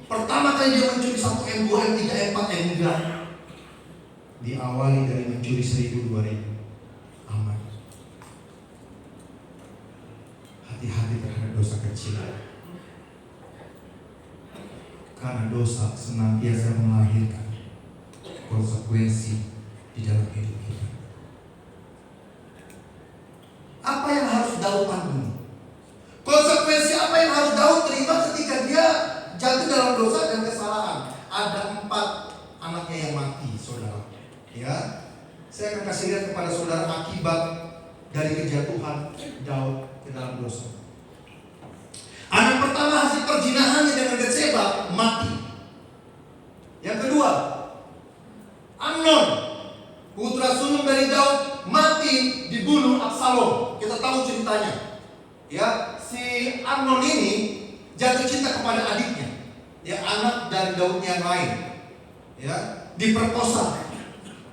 Pertama kali dia mencuri 1 M, 2 M, 3 M, 4 M, enggak. Diawali dari mencuri 1.000, 2.000. Aman. Hati-hati terhadap dosa kecil. Karena dosa senantiasa melahirkan konsekuensi di dalam hidup kita. Apa yang harus Daud tanggung? Konsekuensi apa yang harus Daud terima ketika dia jatuh dalam dosa dan kesalahan? Ada 4 anaknya yang mati, saudara. Ya, saya akan kasih lihat kepada saudara akibat dari kejatuhan Daud ke dalam dosa. Anak pertama hasil perzinahannya dengan Batseba mati. Yang kedua, Amnon, putra sulung dari Daud, mati dibunuh Absalom. Kita tahu ceritanya. Ya, si Amnon ini jatuh cinta kepada adiknya, ya, anak dari Daud yang lain. Ya, diperkosa.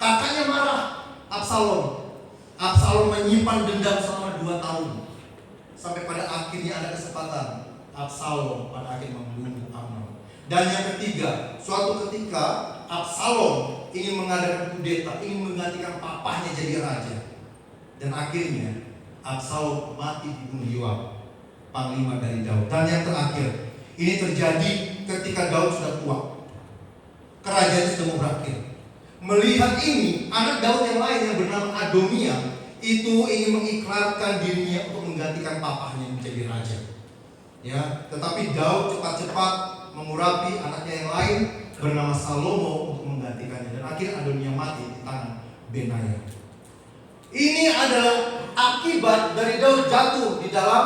Kakaknya marah, Absalom. Absalom menyimpan dendam selama 2 tahun. Sampai pada akhirnya ada kesempatan Absalom pada akhirnya membunuh Amnon. Dan yang ketiga, suatu ketika Absalom ingin mengadakan kudeta, ingin menggantikan papahnya jadi raja. Dan akhirnya Absalom mati dibunuh Yoab, panglima dari Daud. Dan yang terakhir, ini terjadi ketika Daud sudah tua. Kerajaan sudah mau berakhir. Melihat ini, anak Daud yang lain yang bernama Adonia itu ingin mengikrarkan dirinya untuk menggantikan papahnya menjadi raja. Ya, tetapi Daud cepat-cepat mengurapi anaknya yang lain bernama Salomo untuk menggantikannya, dan akhirnya Adonia mati di tangan Benaya. Ini adalah akibat dari Daud jatuh di dalam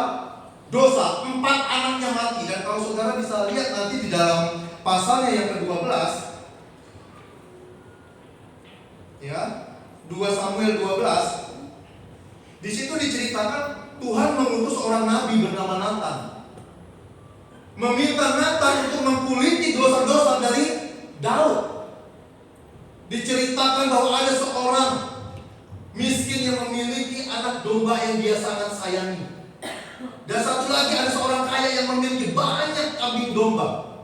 dosa. 4 anaknya mati. Dan kalau saudara bisa lihat nanti di dalam pasalnya yang ke-12, ya, 2 Samuel 12, di situ diceritakan Tuhan mengutus orang nabi bernama Nathan, meminta Nathan untuk mengkuliti dosa-dosa dari Daud. Diceritakan bahwa ada seorang miskin yang memiliki anak domba yang dia sangat sayangi, dan satu lagi ada seorang kaya yang memiliki banyak kambing domba.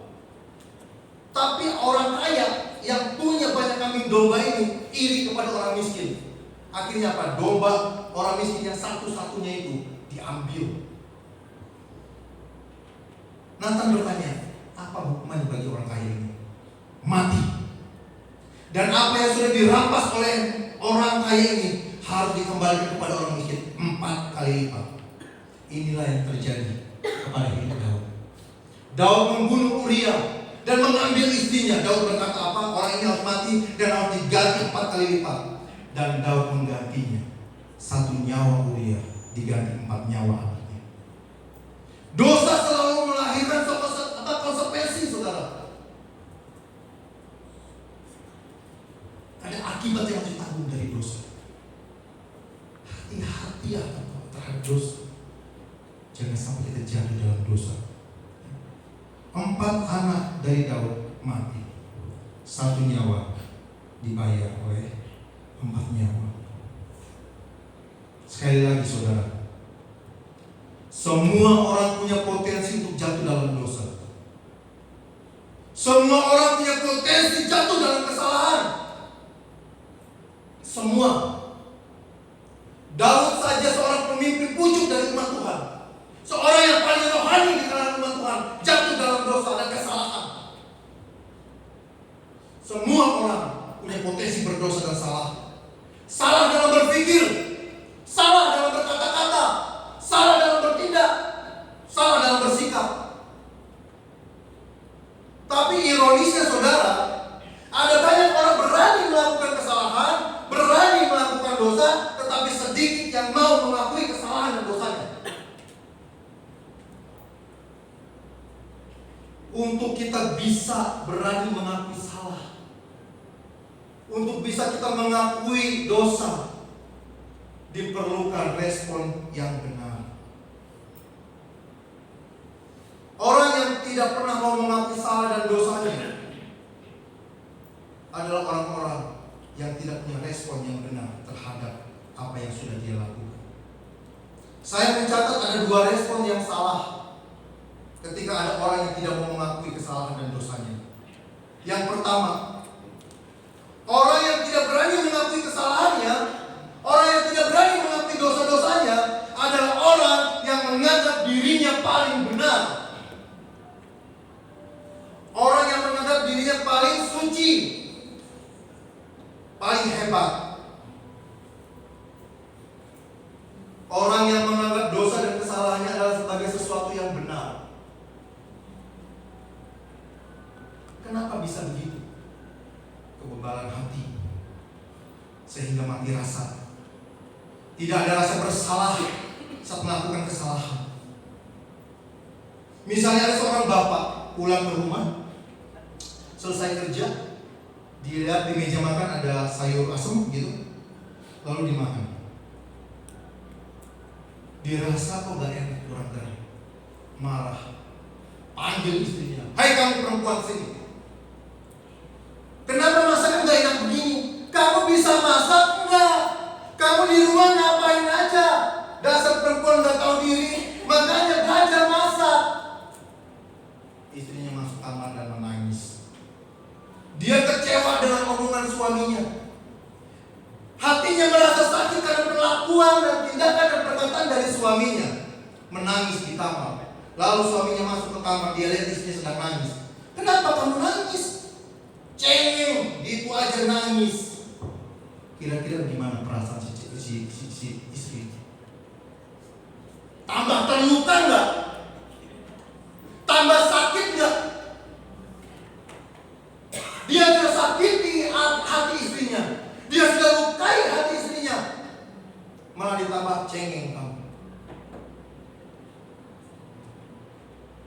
Tapi orang kaya yang punya banyak kambing domba ini iri kepada orang miskin. Akhirnya apa? Domba orang miskin yang satu-satunya itu diambil. Nathan bertanya, apa hukuman bagi orang kaya ini? Mati. Dan apa yang sudah dirampas oleh orang kaya ini harus dikembalikan kepada orang miskin 4 kali lipat. Inilah yang terjadi kepada hidup Daud. Daud membunuh Uria dan mengambil istrinya. Daud berkata apa? Orang ini harus mati dan harus diganti 4 kali lipat. Dan Daud menggantinya. 1 nyawa Uria diganti 4 nyawa anaknya. Dosa selalu melahirkan konsekuensi, saudara. Ada akibat yang harus ditanggung dari dosa. Hati-hati ya terhadap dosa. Jangan sampai kita jatuh dalam dosa. 4 anak dari Daud mati. 1 nyawa dibayar oleh 4 nyawa. Sekali lagi saudara, semua orang punya potensi untuk jatuh dalam dosa. Semua orang punya potensi jatuh dalam kesalahan. Semua. Daud saja seorang pemimpin pucuk dari umat Tuhan, seorang yang paling rohani di kalangan umat Tuhan, jatuh dalam dosa dan kesalahan. Semua orang punya potensi berdosa dan salah. Salah dalam berpikir, salah dalam berkata-kata, salah dalam bertindak, salah dalam bersikap. Tapi ironisnya saudara, ada banyak orang berani melakukan kesalahan, berani melakukan dosa, tetapi sedikit yang mau mengakui kesalahan dan dosanya. Untuk kita bisa berani mengakui salah, untuk bisa kita mengakui dosa, diperlukan respon yang benar. Orang yang tidak pernah mau mengakui salah dan dosanya adalah orang-orang yang tidak punya respon yang benar terhadap apa yang sudah dia lakukan. Saya mencatat ada 2 respon yang salah ketika ada orang yang tidak mau mengakui kesalahan dan dosanya. Yang pertama, orang yang tidak berani mengakui kesalahannya, orang yang tidak berani mengakui dosa-dosanya adalah orang yang menganggap dirinya paling benar. Orang yang menganggap dirinya paling suci, paling hebat. Orang yang menganggap dosa dan kesalahannya adalah sebagai sesuatu yang benar. Kenapa bisa begitu? Kebebalan hati, sehingga mati rasa. Tidak ada rasa bersalah saat melakukan kesalahan. Misalnya ada seorang bapak pulang ke rumah, selesai kerja, dilihat di meja makan ada sayur asem gitu, lalu dimakan. Dia rasa kok gak enak, kurang garam, marah, panggil istrinya, "Hai kamu perempuan sini, kenapa masakan gak enak begini? Kamu bisa masak enggak? Kamu di rumah ngapain aja? Dasar perempuan gak tahu diri, makanya belajar masak." Istrinya masuk kamar dan menangis. Dia kecewa dengan omongan suaminya. Hatinya merasa sakit karena perlakuan dan tindakan dan perkataan dari suaminya. Menangis di kamar. Lalu suaminya masuk ke kamar, dia lihat istrinya sedang nangis. "Kenapa kamu nangis?" "Cengeng, gitu aja nangis." Kira-kira gimana perasaan si istri? Tambah terluka enggak? Tambah sakit enggak? Dia sudah sakiti hati istrinya, dia sudah lukai hati istrinya, malah ditambah cengeng kamu.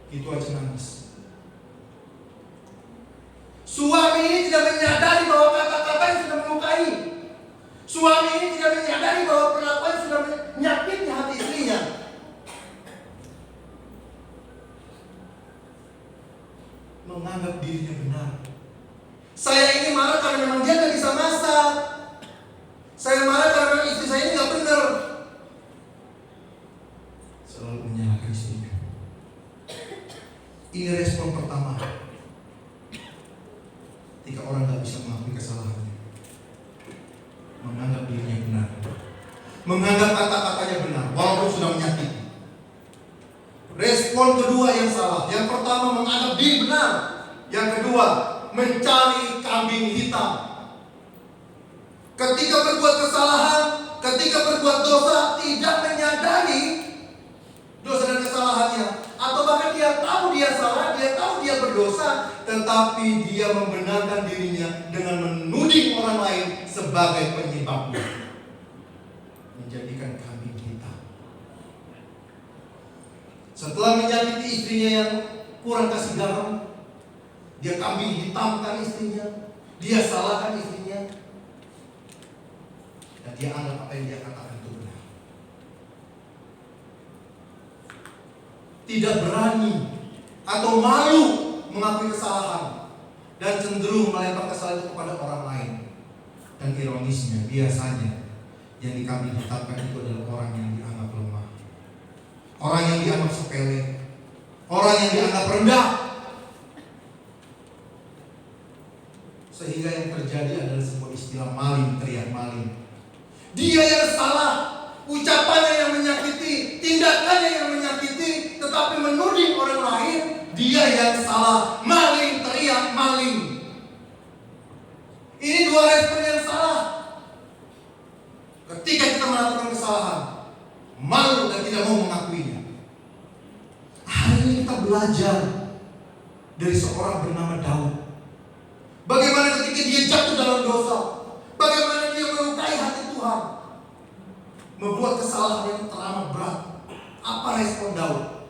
Gitu aja nangis. Suami ini tidak menyadari bahwa kata-kata yang sudah melukai. Suami ini tidak menyadari bahwa perlakuan sudah menyakiti hati istrinya. Menganggap dirinya benar. Saya ini marah karena memang dia gak bisa masak. Saya marah karena istri saya ini gak benar. Selalu menyalahkan istrinya. Ini respon pertama ketika orang gak bisa mengakui kesalahannya. Menganggap dirinya benar, menganggap kata-katanya benar walaupun sudah menyakiti. Respon kedua yang salah. Yang pertama menganggap diri benar. Yang kedua mencari kambing hitam. Ketika berbuat kesalahan, ketika berbuat dosa, tidak menyadari dosa dan kesalahannya, atau bahkan dia tahu dia salah, dia tahu dia berdosa, tetapi dia membenarkan dirinya dengan menuding orang lain sebagai penyebabnya, menjadikan kambing hitam. Setelah menyakiti istrinya yang kurang kasih garam, dia kambing hitamkan istrinya, dia salahkan istrinya, dan dia anggap apa yang dia katakan itu benar. Tidak berani atau malu mengakui kesalahan dan cenderung melempar kesalahan itu kepada orang lain. Dan ironisnya, biasanya yang dikambing hitamkan itu adalah orang yang dianggap lemah, orang yang dianggap sepele, orang yang dianggap rendah. Sehingga yang terjadi adalah sebuah istilah maling teriak maling. Dia yang salah, ucapannya yang menyakiti, tindakannya yang menyakiti, tetapi menuding orang lain, dia yang salah. Maling teriak maling. Ini dua respon yang salah. Ketika kita melakukan kesalahan, malu dan tidak mau mengakuinya. Hari ini kita belajar dari seorang bernama Daud. Bagaimana ketika dia jatuh dalam dosa, bagaimana dia melukai hati Tuhan, membuat kesalahan yang teramat berat. Apa respon Daud?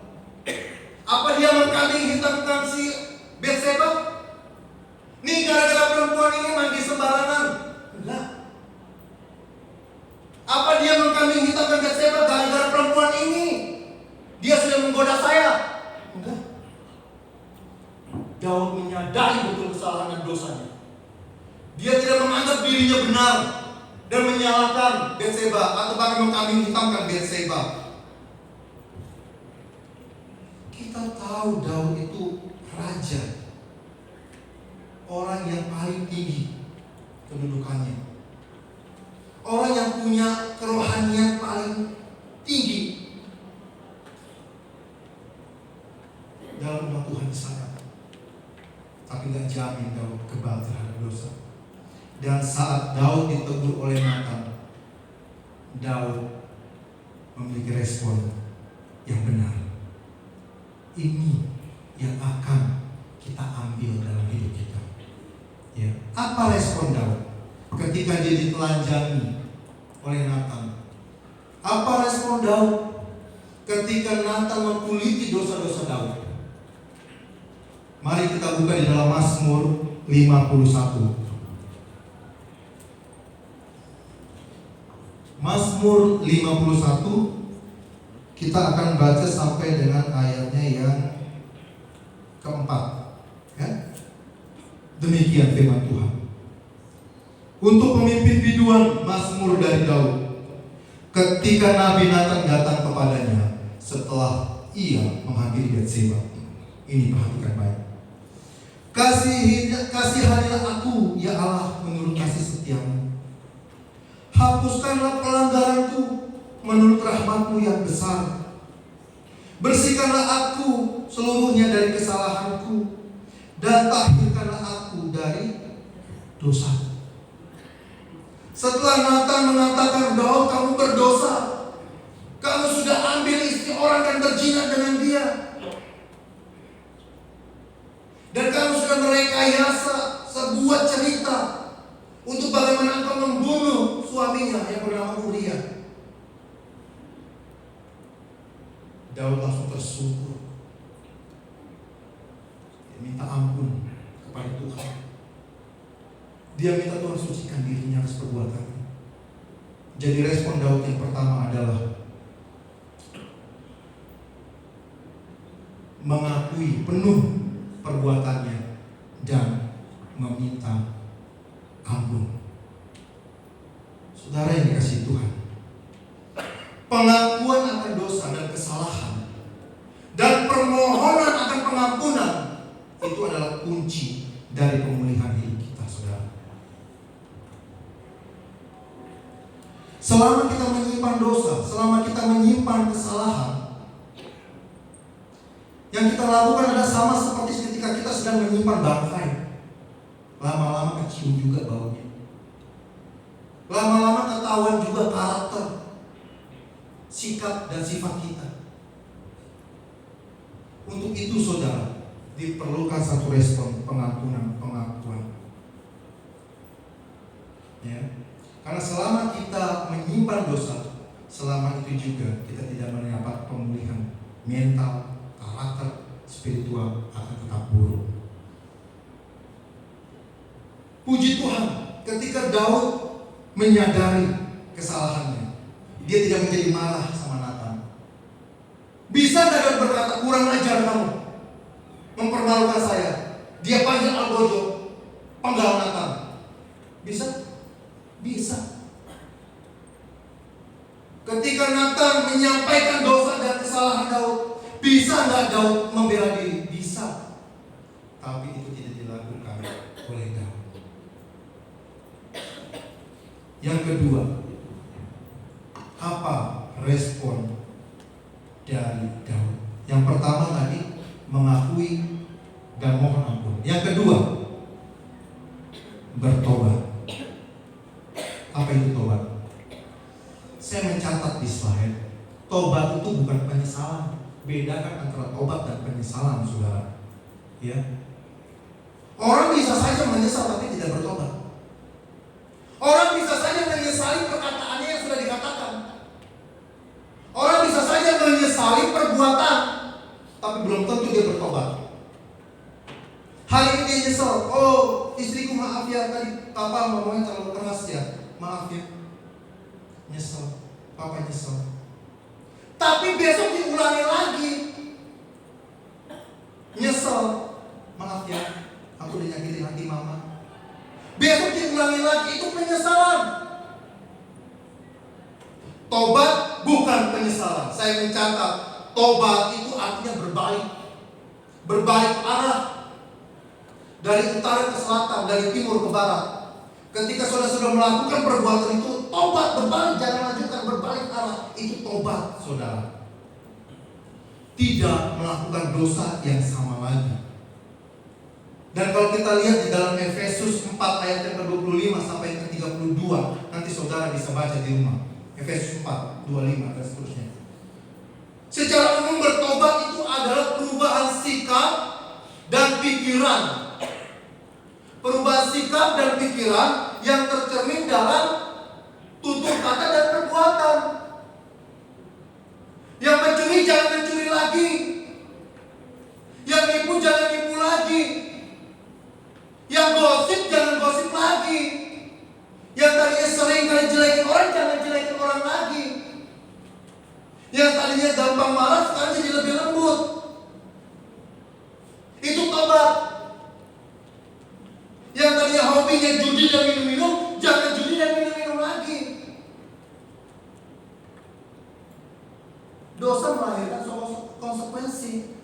Apa dia mengkambing hitamkan si Batseba? Nih gara-gara perempuan ini mandi sembarangan? Enggak. Apa dia mengkambing hitamkan Batseba gara-gara perempuan ini dia sudah menggoda saya? Enggak. Daud menyadari betul kesalahan dan dosanya. Dia tidak menganggap dirinya benar dan menyalahkan Batseba atau bahkan mengkambing hitamkan Batseba. Kita kita tahu Daud itu raja, orang yang paling tinggi kedudukannya, orang yang punya kerohanian paling tinggi dalam umat Tuhan di sana. Tapi gak jamin Daud kebal terhadap dosa. Dan saat Daud ditegur oleh Nathan, Daud memiliki respon yang benar. Ini yang akan kita ambil dalam hidup kita. Ya. Apa respon Daud ketika dia ditelanjangi oleh Nathan? Apa respon Daud ketika Nathan mengkuliti dosa-dosa Daud? Mari kita buka di dalam Mazmur 51. Mazmur 51 kita akan baca sampai dengan ayatnya yang keempat, ya? Demikian firman Tuhan. Untuk pemimpin biduan, Mazmur dari Daud. Ketika Nabi Nathan datang kepadanya setelah ia menghampiri Betsheba. Ini perhatikan baik. Kasihanilah aku, ya Allah, menurut kasih setiamu. Hapuskanlah pelanggaranku menurut rahmatmu yang besar. Bersihkanlah aku seluruhnya dari kesalahanku, dan tahirkanlah aku dari dosa. Setelah Nathan mengatakan, Daud, kamu berdosa, kamu sudah ambil istri orang dan berzina dengan dia, dan kamu sudah merekayasa sebuah cerita untuk bagaimana engkau membunuh suaminya yang bernama Uria. Daud langsung tersungkur. Dia minta ampun kepada Tuhan. Dia minta Tuhan sucikan dirinya atas perbuatannya. Jadi respon Daud yang pertama adalah mengakui penuh perbuatannya dan meminta ampun. Saudara yang dikasihi Tuhan, pengakuan akan dosa dan kesalahan dan permohonan akan pengampunan itu adalah kunci dari pemulihan hidup kita, saudara. Selama kita menyimpan dosa, selama kita menyimpan kesalahan, yang kita lakukan adalah sama seperti ketika kita sedang menyimpan bangkai. Lama-lama kecium juga baunya. Lama-lama ketahuan juga karakter, sikap dan sifat kita. Untuk itu, saudara, diperlukan satu respon pengampunan, pengakuan. Ya. Karena selama kita menyimpan dosa, selama itu juga kita tidak mendapat pemulihan mental, karakter, spiritual akan tetap buruk. Puji Tuhan, ketika Daud menyadari kesalahannya, dia tidak menjadi marah sama Nathan. Bisa tidak Daud berkata, kurang ajar kamu, mempermalukan saya? Dia panggil Algojo, penggal Nathan. Bisa? Bisa. Ketika Nathan menyampaikan dosa dan kesalahan Daud, bisa nggak Daud membela diri? Bisa. Tapi itu tidak dilakukan oleh Daud. Yang kedua, apa respon dari Daud? Yang pertama tadi mengakui dan mohon ampun. Yang kedua, bertobat. Apa itu tobat? Saya mencatat di slide, tobat itu bukan penyesalan. Bedakan antara tobat dan penyesalan, saudara. Ya. Orang bisa saja menyesal tapi tidak bertobat. Orang bisa saja menyesali perkataannya yang sudah dikatakan. Orang bisa saja menyesali perbuatan, tapi belum tentu dia bertobat. Hari ini dia nyesal, oh istriku maaf ya, tadi papa ngomongnya terlalu keras ya, maaf ya. Nyesel, papa nyesel. Tapi besok diulangi lagi. Nyesel, maaf ya, aku udah nyakitin hati mama. Besok diulangi lagi, itu penyesalan. Tobat bukan penyesalan. Saya mencatat, tobat itu artinya berbalik. berbalik arah dari utara ke selatan, dari timur ke barat. Ketika saudara sudah melakukan perbuatan itu, tobat, berbalik, jangan lanjutkan, berbalik arah, itu tobat saudara. Tidak melakukan dosa yang sama lagi. Dan kalau kita lihat di dalam Efesus 4 ayat yang ke-25 sampai yang ke-32, nanti saudara bisa baca di rumah. Efesus 4, 25 dan seterusnya. Secara umum bertobat itu adalah perubahan sikap dan pikiran. Perubahan sikap dan pikiran yang tercermin dalam tutur kata dan perbuatan. Yang mencuri jangan mencuri lagi. Yang nipu jangan nipu lagi. Yang gosip jangan gosip lagi. Yang tadinya sering kali jelekin orang jangan jelekin orang lagi. Yang tadinya gampang marah sekarang jadi lebih lembut. Itu tobat. Yang tadinya hobinya judi dan minum-minum jangan judi dan minum-minum lagi. Dosa melahirkan konsekuensi.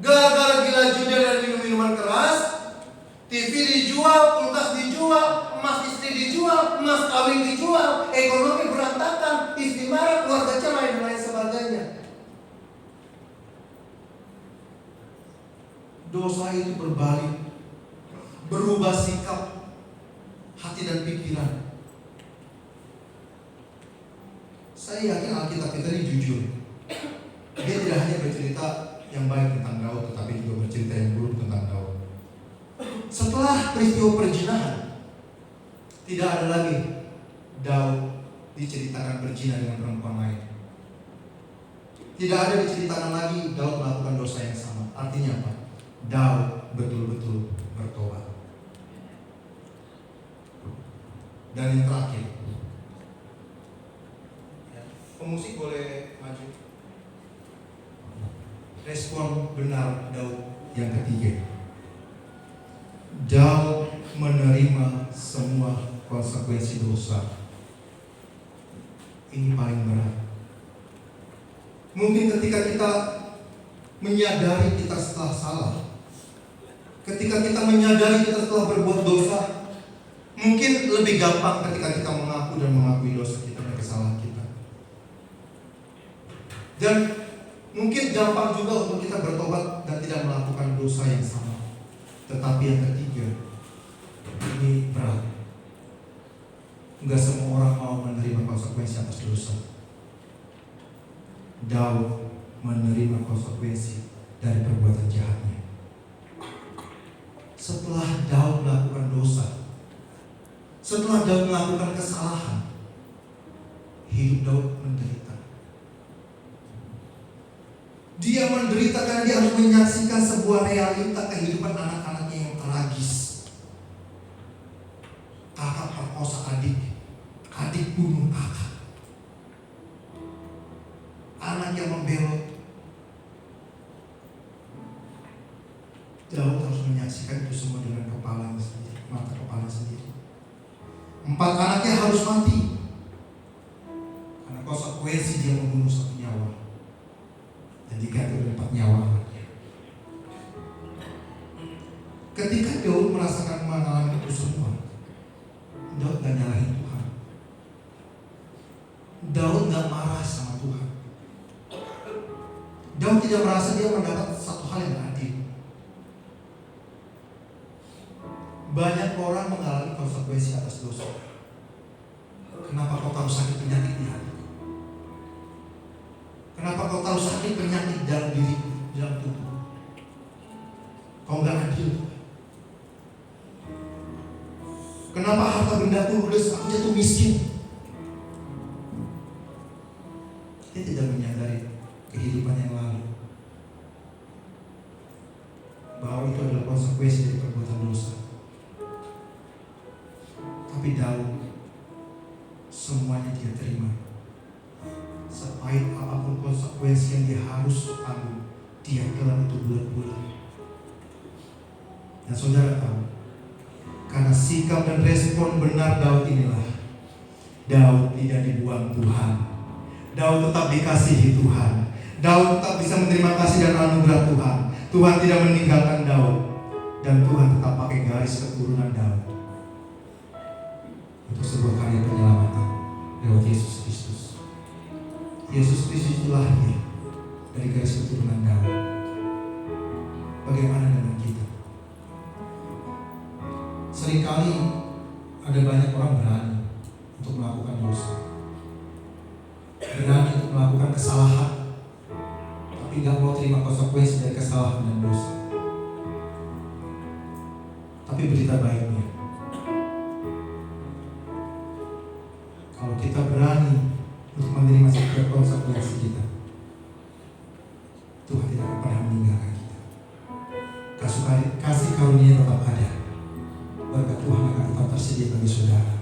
Gara-gara gila judi dan minum-minuman keras, TV dijual, kulkas dijual, emas istri dijual, emas kawin dijual, ekonomi berantakan, istri marah, keluarga cerai, dan lain sebagainya. Dosa itu berbalik, berubah sikap, hati dan pikiran. Saya yakin Alkitab kita ini jujur. Dia tidak hanya bercerita yang baik tentang Daud, tetapi juga bercerita yang buruk tentang Daud. Setelah peristiwa perzinahan, tidak ada lagi Daud diceritakan berzina dengan perempuan lain. Tidak ada diceritakan lagi Daud melakukan dosa yang sama. Artinya apa? Daud betul-betul bertobat. Dan yang terakhir, pemusik boleh maju. Respon benar Daud yang ketiga. Daud menerima semua konsekuensi dosa. Ini paling berat. Mungkin ketika kita menyadari kita setelah salah, ketika kita menyadari kita telah berbuat dosa, mungkin lebih gampang ketika kita mengaku dan mengakui dosa kita dan kesalahan kita. Dan mungkin gampang juga untuk kita bertobat dan tidak melakukan dosa yang sama. Tetapi yang ketiga, ini berat. Enggak semua orang mau menerima konsekuensi atas dosa. Daud menerima konsekuensi dari perbuatan jahatnya. Setelah Daud melakukan dosa, setelah Daud melakukan kesalahan, hidup Daud menderita. Dia menderita karena dia harus menyaksikan sebuah realita kehidupan anak-anaknya yang tragis. Kakak perkosa adik, adik bunuh kakak, anak yang membelot. Daud harus menyaksikan itu semua dengan kepalanya sendiri, mata kepala sendiri. 4 anaknya harus mati karena konsekuensi dia membunuh 1 nyawa dan diganti oleh 4 nyawa anaknya. Ketika Daud merasakan mengalami itu semua, Daud gak nyalahin Tuhan. Daud gak marah sama Tuhan. Daud tidak merasa dia mendapat satu hal yang adil. Banyak orang mengalami konsekuensi atas dosa. Kenapa kau tahu sakit penyakit di hatiku? Kenapa kau tahu sakit penyakit dalam diriku, dalam tubuh? Kau gak adil. Kenapa harta bendaku ludes, aku jatuh miskin? Dia tidak menyadari kehidupan yang lalu, bahwa itu adalah konsekuensi dari perbuatan dosa. Tapi Daud, semuanya dia terima. Sepahit apapun konsekuensi yang dia harus tanggung, dia telan itu bulan-bulan. Dan saudara tahu, karena sikap dan respon benar Daud inilah, Daud tidak dibuang Tuhan. Daud tetap dikasihi Tuhan. Daud tetap bisa menerima kasih dan anugerah Tuhan. Tuhan tidak meninggalkan Daud, dan Tuhan tetap pakai garis keturunan Daud untuk sebuah karya penyelamatan lewat Yesus Kristus. Yesus Kristus itu lahir dari garis keturunan Daud. Bagaimana dengan kita? Seringkali ada banyak orang berani untuk melakukan dosa, berani untuk melakukan kesalahan, tapi nggak mau terima konsekuensi dari kesalahan dan dosa. Tapi berita baiknya, kalau kita berani untuk menerima setiap konsekuensi kita, Tuhan tidak akan pernah meninggalkan kita. Kasih karunia tetap ada. Berkat Tuhan akan tetap tersedia bagi saudara.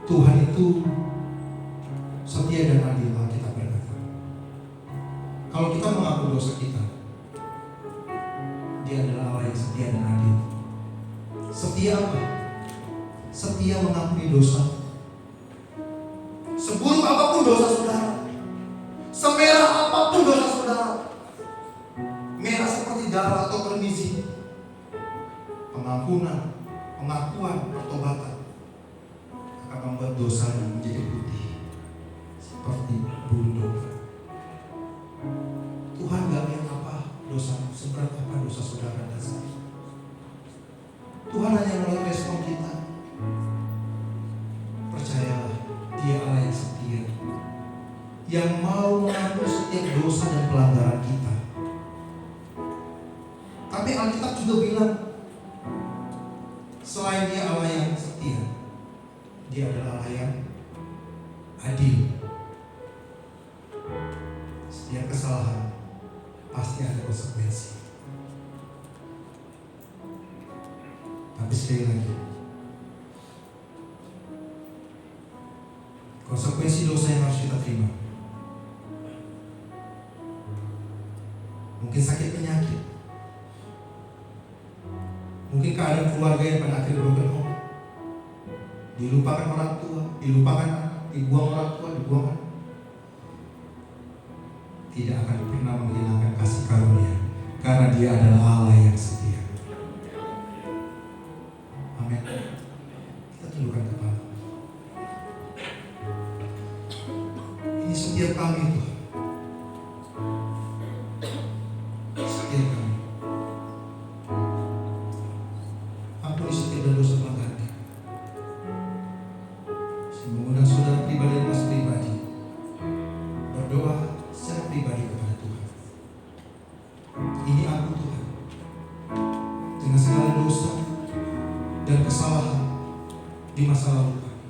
Tuhan itu setia dan adil, kita berkata. Kalau kita mengaku dosa kita, Dia adalah Allah yang setia dan adil. Setia apa? Setia mengampuni dosa. Seburuk apapun dosa saudara, semerah apapun dosa saudara, merah seperti darah atau permisi, pengampunan, pengakuan, pertobatan akan membuat dosanya menjadi putih seperti bulu domba. Tuhan gak lihat apa dosa, seberat apa dosa saudara dan saya. Tuhan hanya melihat respon kita. Percayalah, Dia Allah yang setia, yang mau mengampuni setiap dosa dan pelanggaran kita. Tapi Alkitab juga bilang, selain Dia Allah yang setia, Dia adalah Allah yang adil. Setiap kesalahan pasti ada konsekuensi. Tapi sekali lagi, konsekuensi dosa yang harus kita terima, mungkin sakit penyakit, mungkin keadaan keluarga yang pada akhirnya broken home, dilupakan orang tua, dilupakan anak, dibuang orang tua, dibuang anak. Tidak akan pernah menghilangkan kasih karunia, karena Dia adalah Allah yang setia. Amin. Kita tundukkan kepala. Ini setiap kami Tuhan, setiap kami. Ampuni setiap dosa pelanggaran kami. Saya mengundang saudara pribadi dan mas pribadi berdoa secara pribadi kepada Tuhan. Ini aku Tuhan, dengan segala dosa dan kesalahan di masa lalu kami,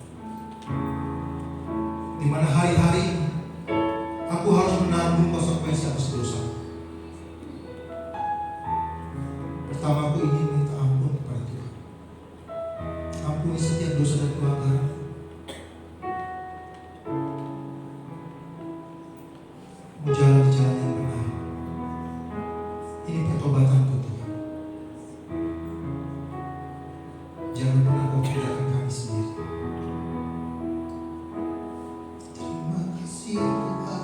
di mana hari-hari ini aku harus menanggung konsekuensi atas dosa. Pertama, aku ingin minta ampun kepada Tuhan. Ampuni setiap dosa dan pelanggaran. Mau jalan di jalan yang benar. Ini pertobatanku Tuhan. Jangan pernah Kau tinggalkan kami sendiri. Terima kasih Tuhan.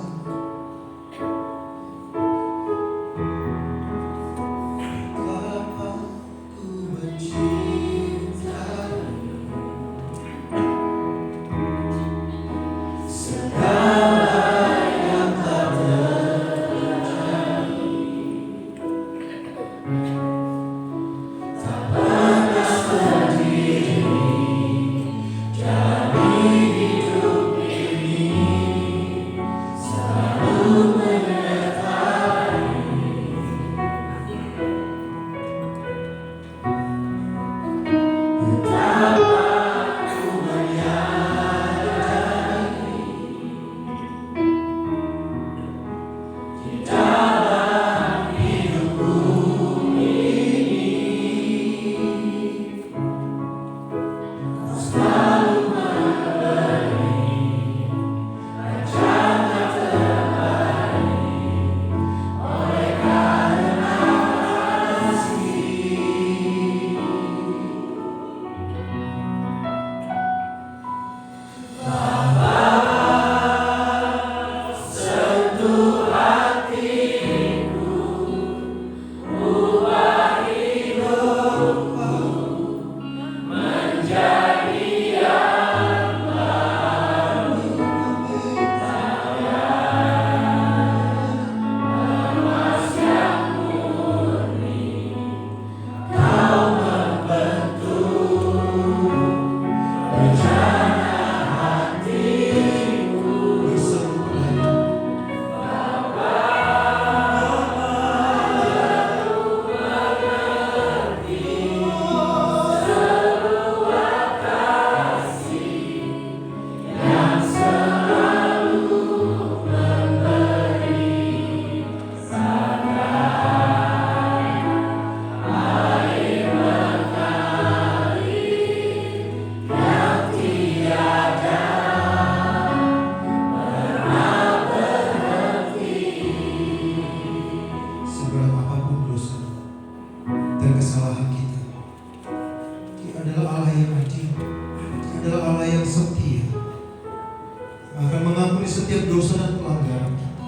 akan mengampuni setiap dosa dan pelanggaran kita.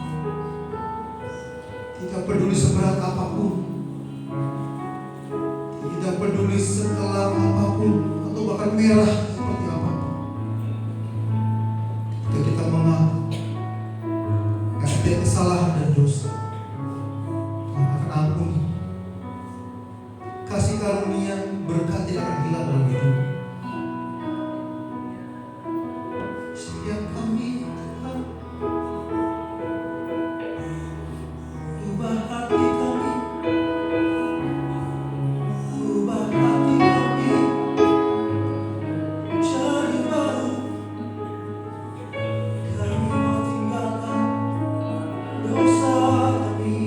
Tidak peduli seberat apapun, tidak peduli sekelam apapun, atau bahkan merah seperti apapun. Ketika kita mengaku setiap kesalahan dan dosa, Tuhan akan ampuni. Kasih karunia berkat tidak akan hilang dalam hidup. Setiap kami Tuhan, ubah hati kami, ubah hati kami jadi baru. Kami mau tinggalkan dosa kami.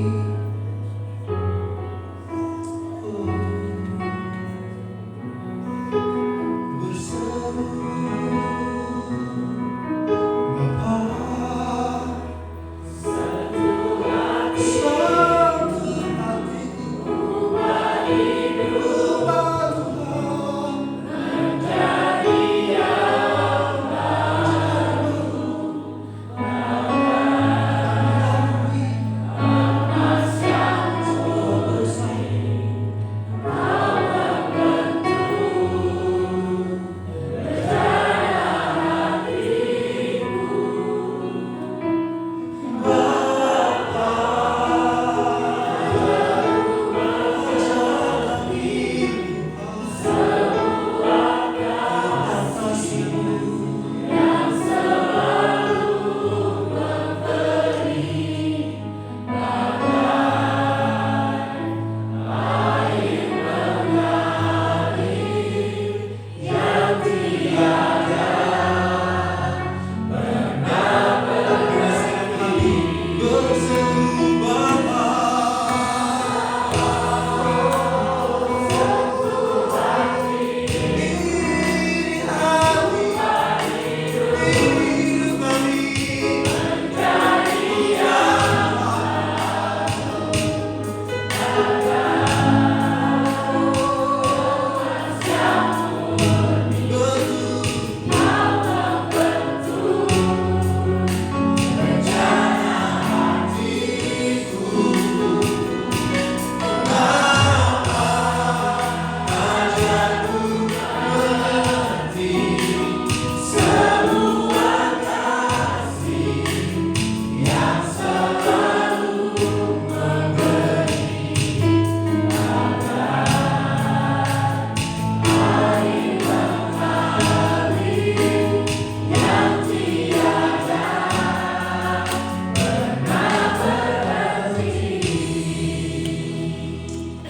Berseru Bapa, satu hati, ubah Tuhan menjadi yang baru. Emas yang bersih,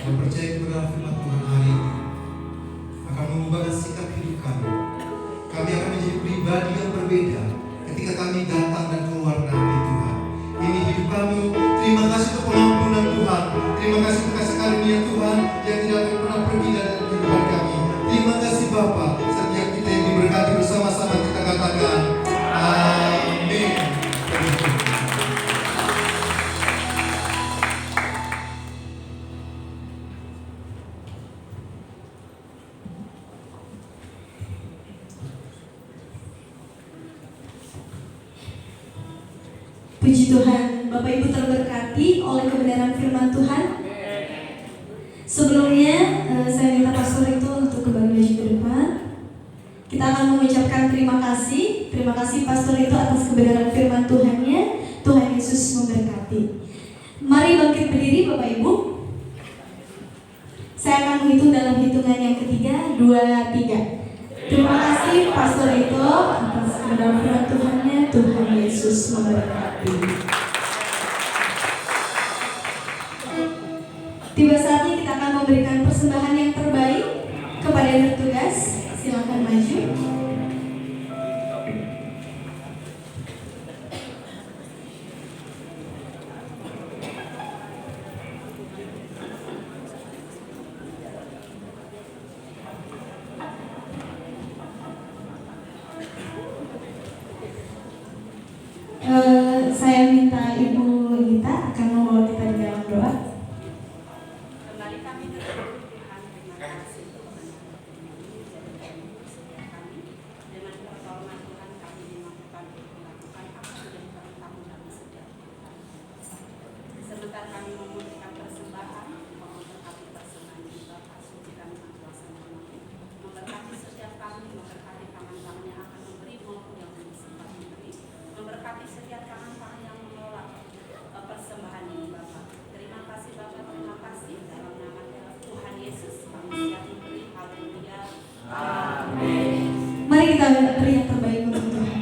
Kami percaya kepada firman Tuhan hari ini akan mengubah sikap hidup kami. Kami akan menjadi pribadi yang berbeda ketika kami datang dan keluar nanti Tuhan. Ini hidup kami. Terima kasih untuk pengampunan Tuhan. Terima kasih untuk kasih karunia Tuhan yang tidak akan pernah pergi dari kehidupan kami. Terima kasih Bapa. Setiap kita yang diberkati bersama-sama kita katakan amin. Puji Tuhan, Bapak Ibu terberkati oleh kebenaran firman Tuhan. Sebelumnya saya minta pastor itu untuk kembali maju ke depan. Kita akan mengucapkan terima kasih pastor itu atas kebenaran firman Tuhannya. Tuhan Yesus memberkati. Mari bangkit berdiri Bapak Ibu. Saya akan menghitung dalam hitungan yang ketiga, 2, 3. Terima kasih pastor itu atas kebenaran firman Tuhannya. Tuhan Yesus memberkati. Tiba saatnya kita akan memberikan persembahan yang terbaik kepada yang bertugas. Silakan maju. Saya minta Ibu Lita akan membawa kita di dalam doa. Kembali kami bersyukur Tuhan, terima kasih dengan pertolongan Tuhan kami dimampukan untuk melakukan sebentar kami memberikan persembahan, mohon berkati persembahan ini Bapak, sucikan dengan kuasa nama-Mu. Memberkati setiap kami, memberkati tangan-tangan yang akan memberi maupun yang sempat memberi. Memberkati setiap tangan-tangan yang mengelola persembahan ini Bapak. Terima kasih Bapak, terima kasih. Dalam nama Tuhan Yesus kami siap memberi. Haleluya. Amin. Mari kita beri yang terbaik untuk Tuhan.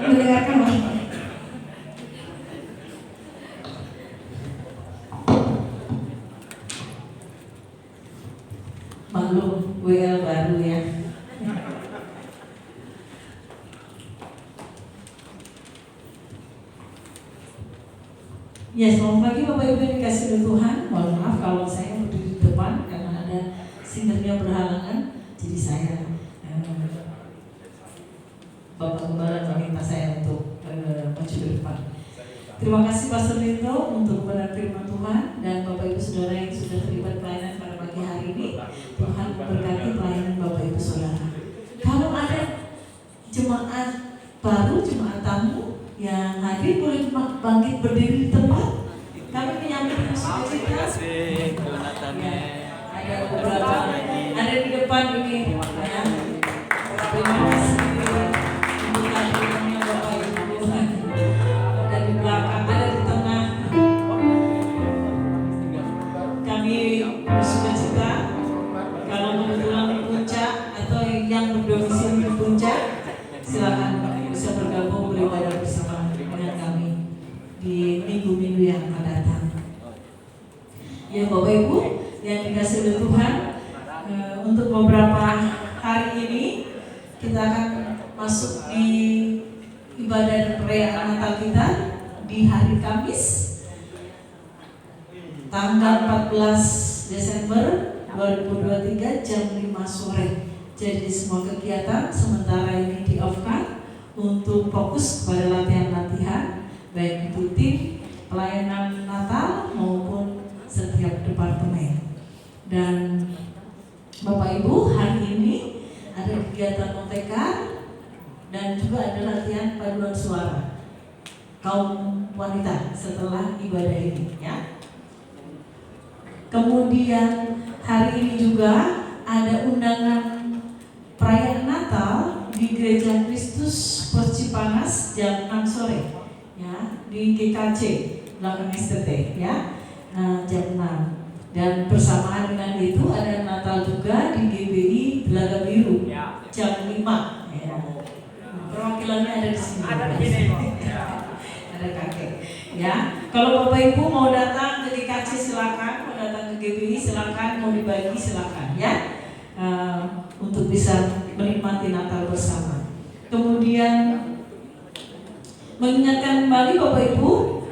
Mendengarkan Bapak. Maklum WL baru ya. Ya, selamat pagi Bapak Ibu yang dikasih oleh Tuhan. Mohon maaf kalau saya berdiri di depan karena ada sindernya berhalangan. Jadi saya Bapak Gembala meminta saya untuk maju ke depan. Terima kasih Pastor Linto untuk kebenaran firman Tuhan dan Bapak Ibu Saudara yang sudah terlibat pelayanan pada pagi hari ini. Tuhan sukacita. kasih Donatane. Ada beberapa, ada di depan ini. Ya. Terima kasih untuk kehadirannya Bapak Ibu. Ada di belakang, ada di tengah. Kami bersukacita kalau kebetulan di puncak atau yang berdomisili di puncak, silakan bisa bergabung beribadah bersama dengan kami di minggu-minggu yang akan datang. Ya Bapak Ibu yang dikasih oleh Tuhan, untuk beberapa hari ini kita akan masuk di ibadah dan perayaan Natal kita di hari Kamis tanggal 14 Desember 2023 jam 5 sore. Jadi semua kegiatan sementara ini di-off-kan untuk fokus kepada latihan-latihan baik itu tim pelayanan Natal maupun setiap departemen. Dan Bapak Ibu, hari ini ada kegiatan montekan dan juga ada latihan paduan suara kaum wanita setelah ibadah ini, ya. Kemudian hari ini juga ada undangan perayaan Natal di Gereja Kristus Pos Cipanas jam 6 sore, ya, di GKC belakang STT, ya, jam 6. Dan bersamaan dengan itu ada Natal juga di GBI Telaga Biru jam 5, ya. Perwakilannya ada di sini. Ada di sini. Ada kakek, ya. Kalau Bapak Ibu mau datang ke GKC silakan, mau datang ke GBI silakan, mau dibagi silakan, ya. Untuk bisa menikmati Natal bersama. Kemudian mengingatkan kembali Bapak Ibu,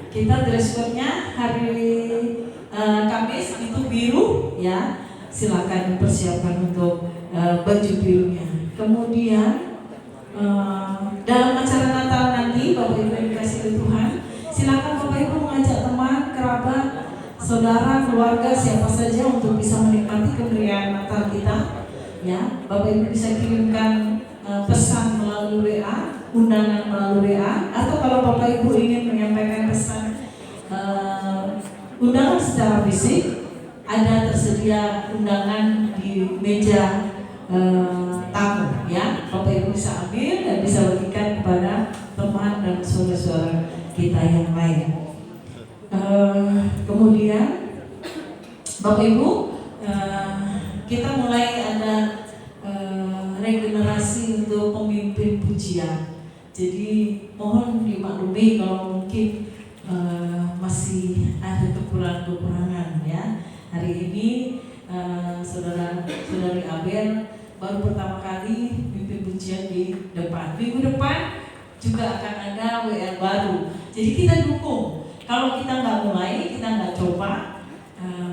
kita dress code-nya hari Kamis itu biru, ya. Silakan dipersiapkan untuk baju birunya. Kemudian dalam acara Natal nanti Bapak Ibu yang dikasih oleh Tuhan, silakan Bapak Ibu mengajak teman, kerabat, saudara, keluarga, siapa saja untuk bisa menikmati kemeriahan Natal kita. Ya, Bapak Ibu bisa kirimkan pesan melalui WA, undangan melalui WA, atau kalau Bapak Ibu ingin menyampaikan pesan undangan secara fisik, ada tersedia undangan di meja tamu, ya. Bapak Ibu bisa ambil dan bisa bagikan kepada teman dan saudara-saudara kita yang lain. Kemudian Bapak Ibu, kita mulai ada regenerasi untuk pemimpin pujian. Jadi mohon dimaklumi kalau mungkin masih ada kekurangan-kekurangan, ya. Hari ini saudari Abel baru pertama kali pimpin pujian di depan. Minggu depan juga akan ada WL baru. Jadi kita dukung. Kalau kita nggak mulai, kita nggak coba,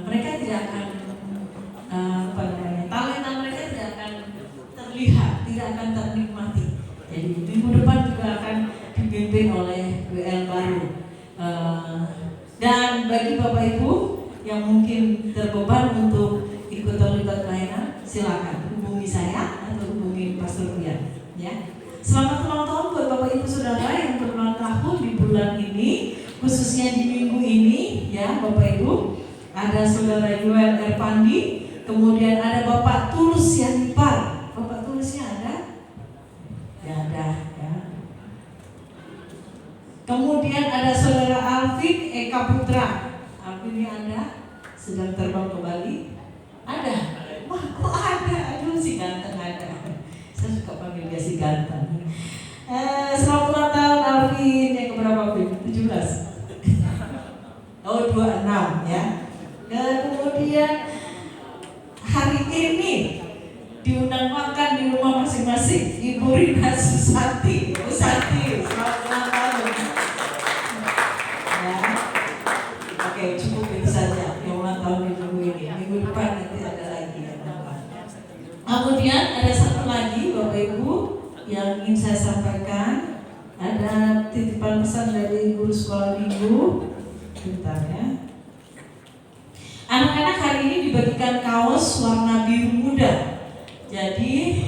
mereka tidak akan talenta mereka tidak akan terlihat, tidak akan ternikmati. Jadi minggu depan juga akan dipimpin oleh WL baru. Dan bagi Bapak Ibu yang mungkin terbeban untuk ikut terlibat pelayanan, silakan hubungi saya atau hubungi Pastor Bian, ya. Selamat ulang tahun buat Bapak Ibu Saudara yang berulang tahun di bulan ini, khususnya di minggu ini, ya Bapak Ibu. Ada Saudara Yuel Erpandi, kemudian ada Bapak Tulus Yanipar. Bapak Tulusnya ada? Ya ada, ya. Kemudian ada Saudara Alvin Eka Putra. Alvin ini ada, sedang terbang ke Bali. Ada? Wah, kok ada? Aduh, si ganteng ada. Saya suka panggil dia si ganteng. Selamat ulang tahun Alvin, yang keberapa Alvin? 17? Oh, 26, ya. Kemudian hari ini diundang makan di rumah masing-masing Ibu Rina Susanti. Ibu Santi, selamat ulang tahun. Ya. Oke, cukup itu saja yang ulang tahun di minggu ini. Minggu depan nanti ada lagi ya. Kemudian ada satu lagi Bapak Ibu yang ingin saya sampaikan. Ada titipan pesan dari guru sekolah minggu. Bentar ya. Anak-anak hari ini dibagikan kaos warna biru muda. Jadi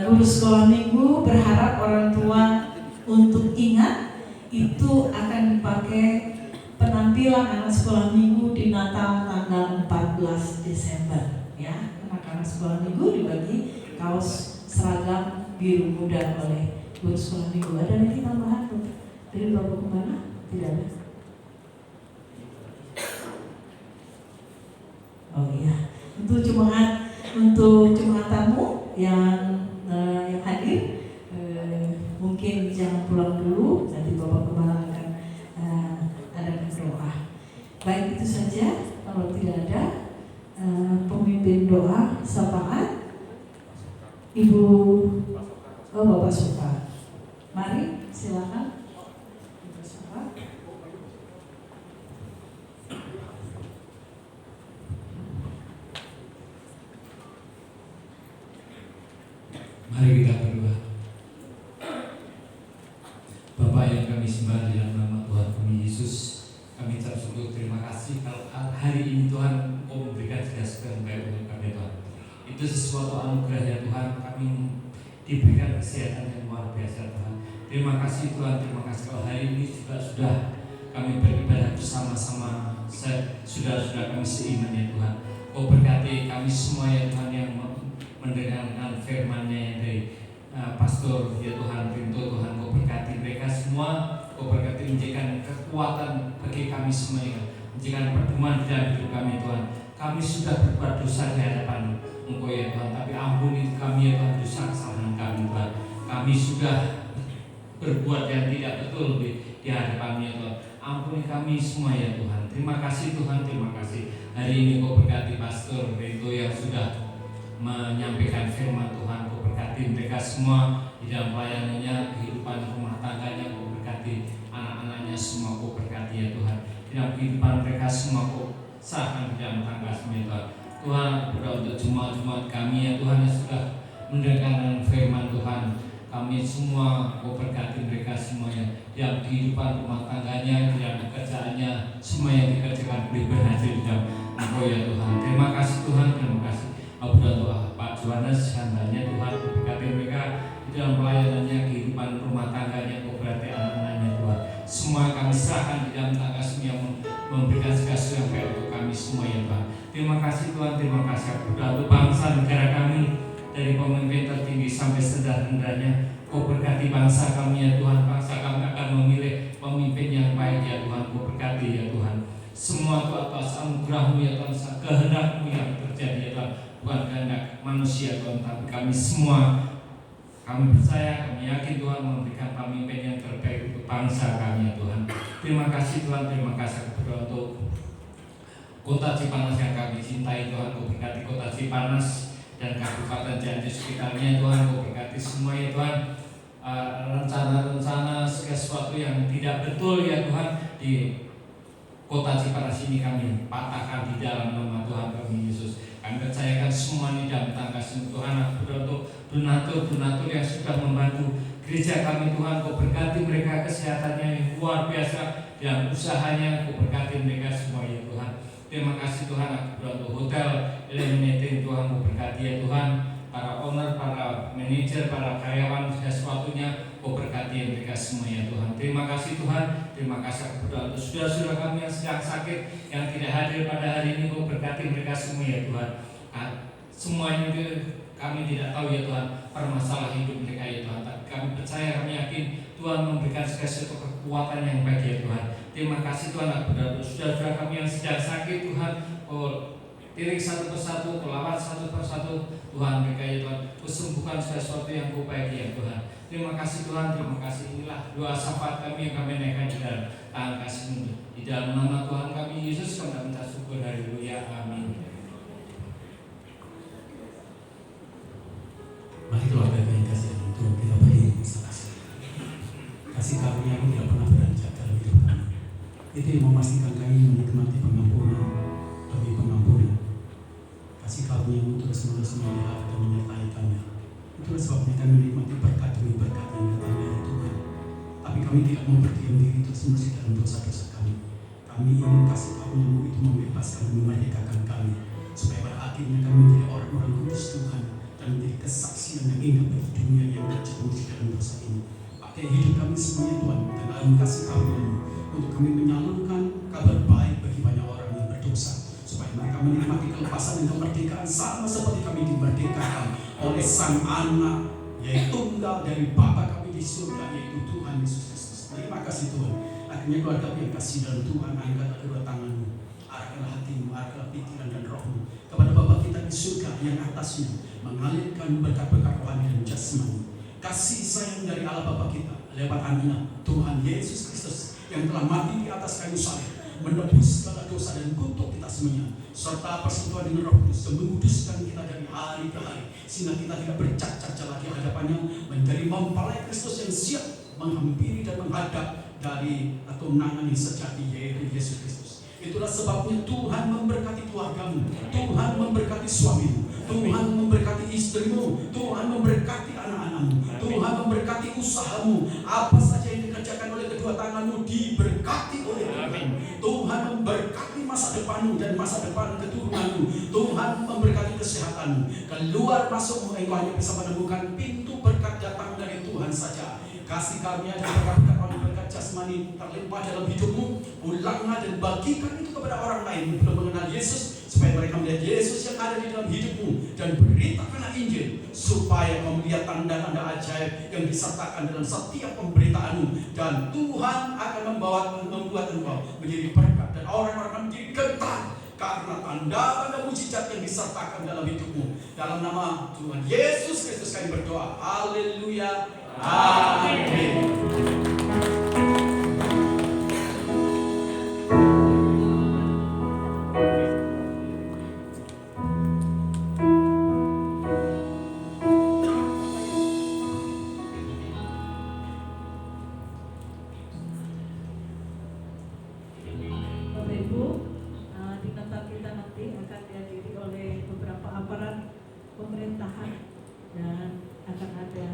guru sekolah minggu berharap orang tua untuk ingat itu akan dipakai penampilan tampilan anak sekolah minggu di Natal tanggal 14 Desember ya. Anak-anak sekolah minggu dibagi kaos seragam biru muda oleh guru sekolah minggu. Ada lagi tambahan dari Bapak Gembala? Tidak ada. Oh iya, untuk jemaat tamu yang hadir, mungkin jangan pulang dulu, nanti Bapak Gembala akan ada doa. Baik, itu saja. Kalau tidak ada pemimpin doa syafaat, Ibu Bapak Soka, mari silakan. Bapak Soka. Mari kita berdoa. Bapak yang kami sembah di dalam nama Tuhan kami Yesus, kami ucap syukur terima kasih kalau hari ini Tuhan Engkau memberikan segala sesuatu yang baik untuk kami Tuhan. Itu sesuatu anugerah ya Tuhan, kami diberikan kesehatan yang luar biasa Tuhan. Terima kasih Tuhan, terima kasih kalau hari ini juga sudah kami beribadah bersama-sama saudara-saudara kami seiman ya Tuhan. Kau berkati kami semua ya Tuhan yang mendengarkan firman-Nya yang dari pastor ya Tuhan, Rinto Tuhan, Kau berkati mereka semua, Kau berkati menjadikan kekuatan bagi kami semua, menjadikan pertemuan dalam hidup kami Tuhan. Kami sudah berbuat dosa di hadapan Engkau ya Tuhan, tapi ampuni kami ya Tuhan dosa kesalahan kami Tuhan. Kami sudah berbuat yang tidak betul di hadapan ya Tuhan. Ampuni kami semua ya Tuhan. Terima kasih Tuhan, terima kasih. Hari ini Kau berkati pastor Rinto yang sudah menyampaikan firman Tuhan. Kau berkati mereka semua di dalam pelayanannya, kehidupan rumah tangganya. Kau berkati anak-anaknya semua. Kau berkati ya Tuhan, di dalam kehidupan mereka semua. Kau sahkan di dalam tangga semua ya Tuhan. Tuhan, berdoa untuk jemaat-jemaat kami ya Tuhan yang sudah mendengarkan firman Tuhan. Kami semua Kau berkati mereka semuanya di dalam kehidupan rumah tangganya, di dalam pekerjaannya, semua yang dikerjakan boleh berhasil di dalam Engkau ya Tuhan. Terima kasih Tuhan, terima kasih. Aku berdoa Pak Johannes hambanya Tuhan, berkati mereka di dalam pelayanannya, kehidupan rumah tangganya, Kau berkati anak-anaknya Tuhan. Semua kami serahkan di dalam tangan yang memberikan segala sesuatu yang baik untuk kami semua ya Tuhan. Terima kasih Tuhan, terima kasih. Aku berdoa untuk bangsa negara kami, dari pemimpin tertinggi sampai serendah-rendahnya. Kau berkati bangsa kami ya Tuhan. Bangsa kami akan memilih pemimpin yang baik ya Tuhan. Kau berkati ya Tuhan. Semua itu atas anugerah-Mu ya Tuhan, kehendak-Mu yang terjadi ya Tuhan. Bukan kehendak manusia Tuhan, tapi kami semua, kami percaya, kami yakin Tuhan memberikan pemimpin yang terbaik untuk bangsa kami ya Tuhan. Terima kasih Tuhan, terima kasih. Aku berdoa untuk Kota Cipanas yang kami cintai Tuhan. Kau berkati Kota Cipanas dan Kabupaten Cianjur sekitarnya Tuhan. Kau berkati semua ya Tuhan. Rencana-rencana sesuatu yang tidak betul ya Tuhan di Kota Cipanas ini kami patahkan di dalam nama Tuhan kami Yesus. Kami percayakan semua ini dalam tangan Tuhan. Aku berdoa untuk donatur yang sudah membantu gereja kami Tuhan. Kau berkati mereka kesehatannya yang luar biasa dan usahanya. Kau berkati mereka semua ya Tuhan. Terima kasih Tuhan. Aku berdoa untuk hotel Illuminating Tuhan. Kau berkati ya Tuhan. Para owner, para manajer, para karyawan, sesuatunya Kau berkati mereka semua ya Tuhan. Terima kasih Tuhan. Terima kasih. Aku berdoa untuk saudara-saudara kami yang sedang sakit, yang tidak hadir pada hari ini. Kau berkati mereka semua ya Tuhan. Semua ini kami tidak tahu ya Tuhan permasalahan hidup mereka ya Tuhan. Tapi kami percaya, kami yakin Tuhan memberikan sesuatu kekuatan yang baik ya Tuhan. Terima kasih Tuhan. Aku berdoa untuk saudara-saudara kami yang sedang sakit Tuhan. Kau tirik satu persatu, pelawat satu persatu Tuhan mereka ya Tuhan. Kesembuhkan sesuatu yang Kau baik ya Tuhan. Terima kasih Tuhan, terima kasih. Inilah doa syafaat kami yang kami naikkan di dalam tangan kasih-Mu. Di dalam nama Tuhan kami Yesus kami minta syukur, haleluya, amin. Mari keluarga yang kasih Tuhan, kita berdiri bersama. Kasih karunia yang tidak pernah beranjak dalam hidup kami. Itu yang memastikan kami menikmati pengampunan demi pengampunan. Kasih karunia untuk terus-menerus melihat dan menyertai kami. Itulah sebabnya kami menikmati berkat demi berkat yang datang dari Tuhan. Tapi kami tidak mau berdiam diri terus-menerus dalam dosa-dosa kami. Kami ingin kasih karunia-Mu itu membebaskan dan memerdekakan kami, supaya pada akhirnya kami menjadi orang-orang kudus Tuhan dan menjadi kesaksian yang indah bagi dunia yang terjerumus di dalam dosa ini. Pakai hidup kami semuanya Tuhan dan dalam kasih karunia-Mu untuk kami menyalurkan kabar baik menikmati kelepasan dan kemerdekaan sama seperti kami dimerdekakan oleh Sang Anak, yaitu tunggal dari Bapa kami di surga, yaitu Tuhan Yesus Kristus. Terima kasih Tuhan. Akhirnya keluarga yang kasih dalam Tuhan, angkatlah kedua tanganmu, arahkanlah hatimu, arahkanlah pikiran dan rohmu kepada Bapa kita di surga yang atasnya mengalirkan berkat-berkat rohani dan jasmani. Kasih sayang dari Allah Bapa kita lewat anak Tuhan Yesus Kristus yang telah mati di atas kayu salib, menebus segala dosa dan kutuk kita semuanya, serta persentuhan dengan Roh Kudus yang menguduskan kita dari hari ke hari, sehingga kita tidak bercacat lagi hadapannya, menjadi mempelai Kristus yang siap menghampiri dan menghadap dari kemenangan yang sejati, yaitu Yesus Kristus. Itulah sebabnya Tuhan memberkati keluargamu, Tuhan memberkati suamimu, Tuhan memberkati istrimu, Tuhan memberkati anak-anakmu, Tuhan memberkati usahamu. Apa saja yang dikerjakan oleh kedua tanganmu diberkati oleh Tuhan. Tuhan memberkati masa depanmu dan masa depan keturunanmu. Tuhan memberkati kesehatanmu. Keluar masukmu, engkau hanya bisa menemukan pintu berkat datang dari Tuhan saja. Kasih karunia dan berkat jasmani terlimpah dalam hidupmu. Ulanglah dan bagikan itu kepada orang lain yang belum mengenal Yesus, supaya mereka melihat Yesus yang ada di dalam hidupmu, dan beritakanlah Injil supaya kau melihat tanda-tanda ajaib yang disertakan dalam setiap pemberitaanmu, dan Tuhan akan membuat engkau menjadi berkat dan orang-orang akan menjadi gentar karena tanda-tanda mujizat yang disertakan dalam hidupmu. Dalam nama Tuhan Yesus Kristus kami berdoa. Haleluya. Amin. Bapak Ibu, di tempat kita nanti akan dihadiri oleh beberapa aparat pemerintahan dan akan ada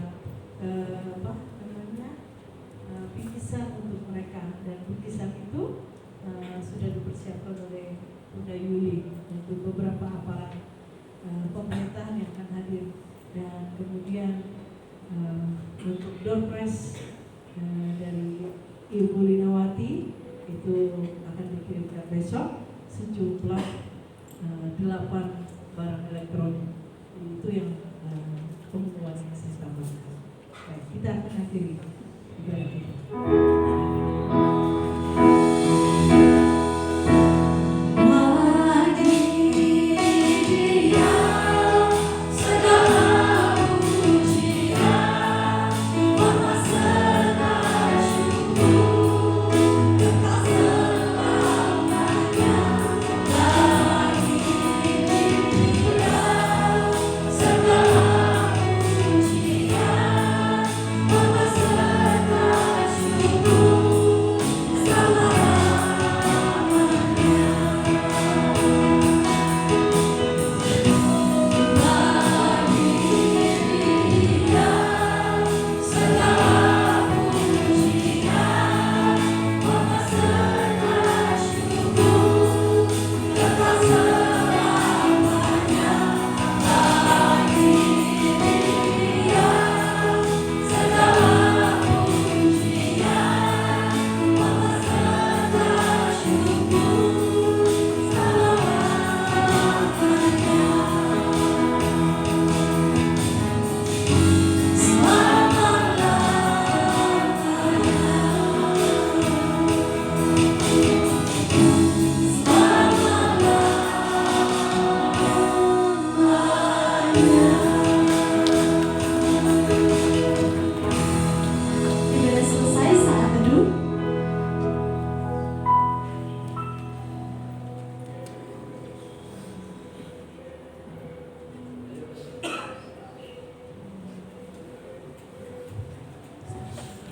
bingkisan untuk mereka, dan bingkisan itu sudah dipersiapkan oleh Bunda Yuli untuk beberapa aparat pemerintahan yang akan hadir, dan kemudian untuk door prize dari Ibu Linawati itu akan dikirimkan besok sejumlah 8 barang elektronik. Itu yang pengumuman yang saya tambahkan. Baik, kita akan akhiri ibadah kita.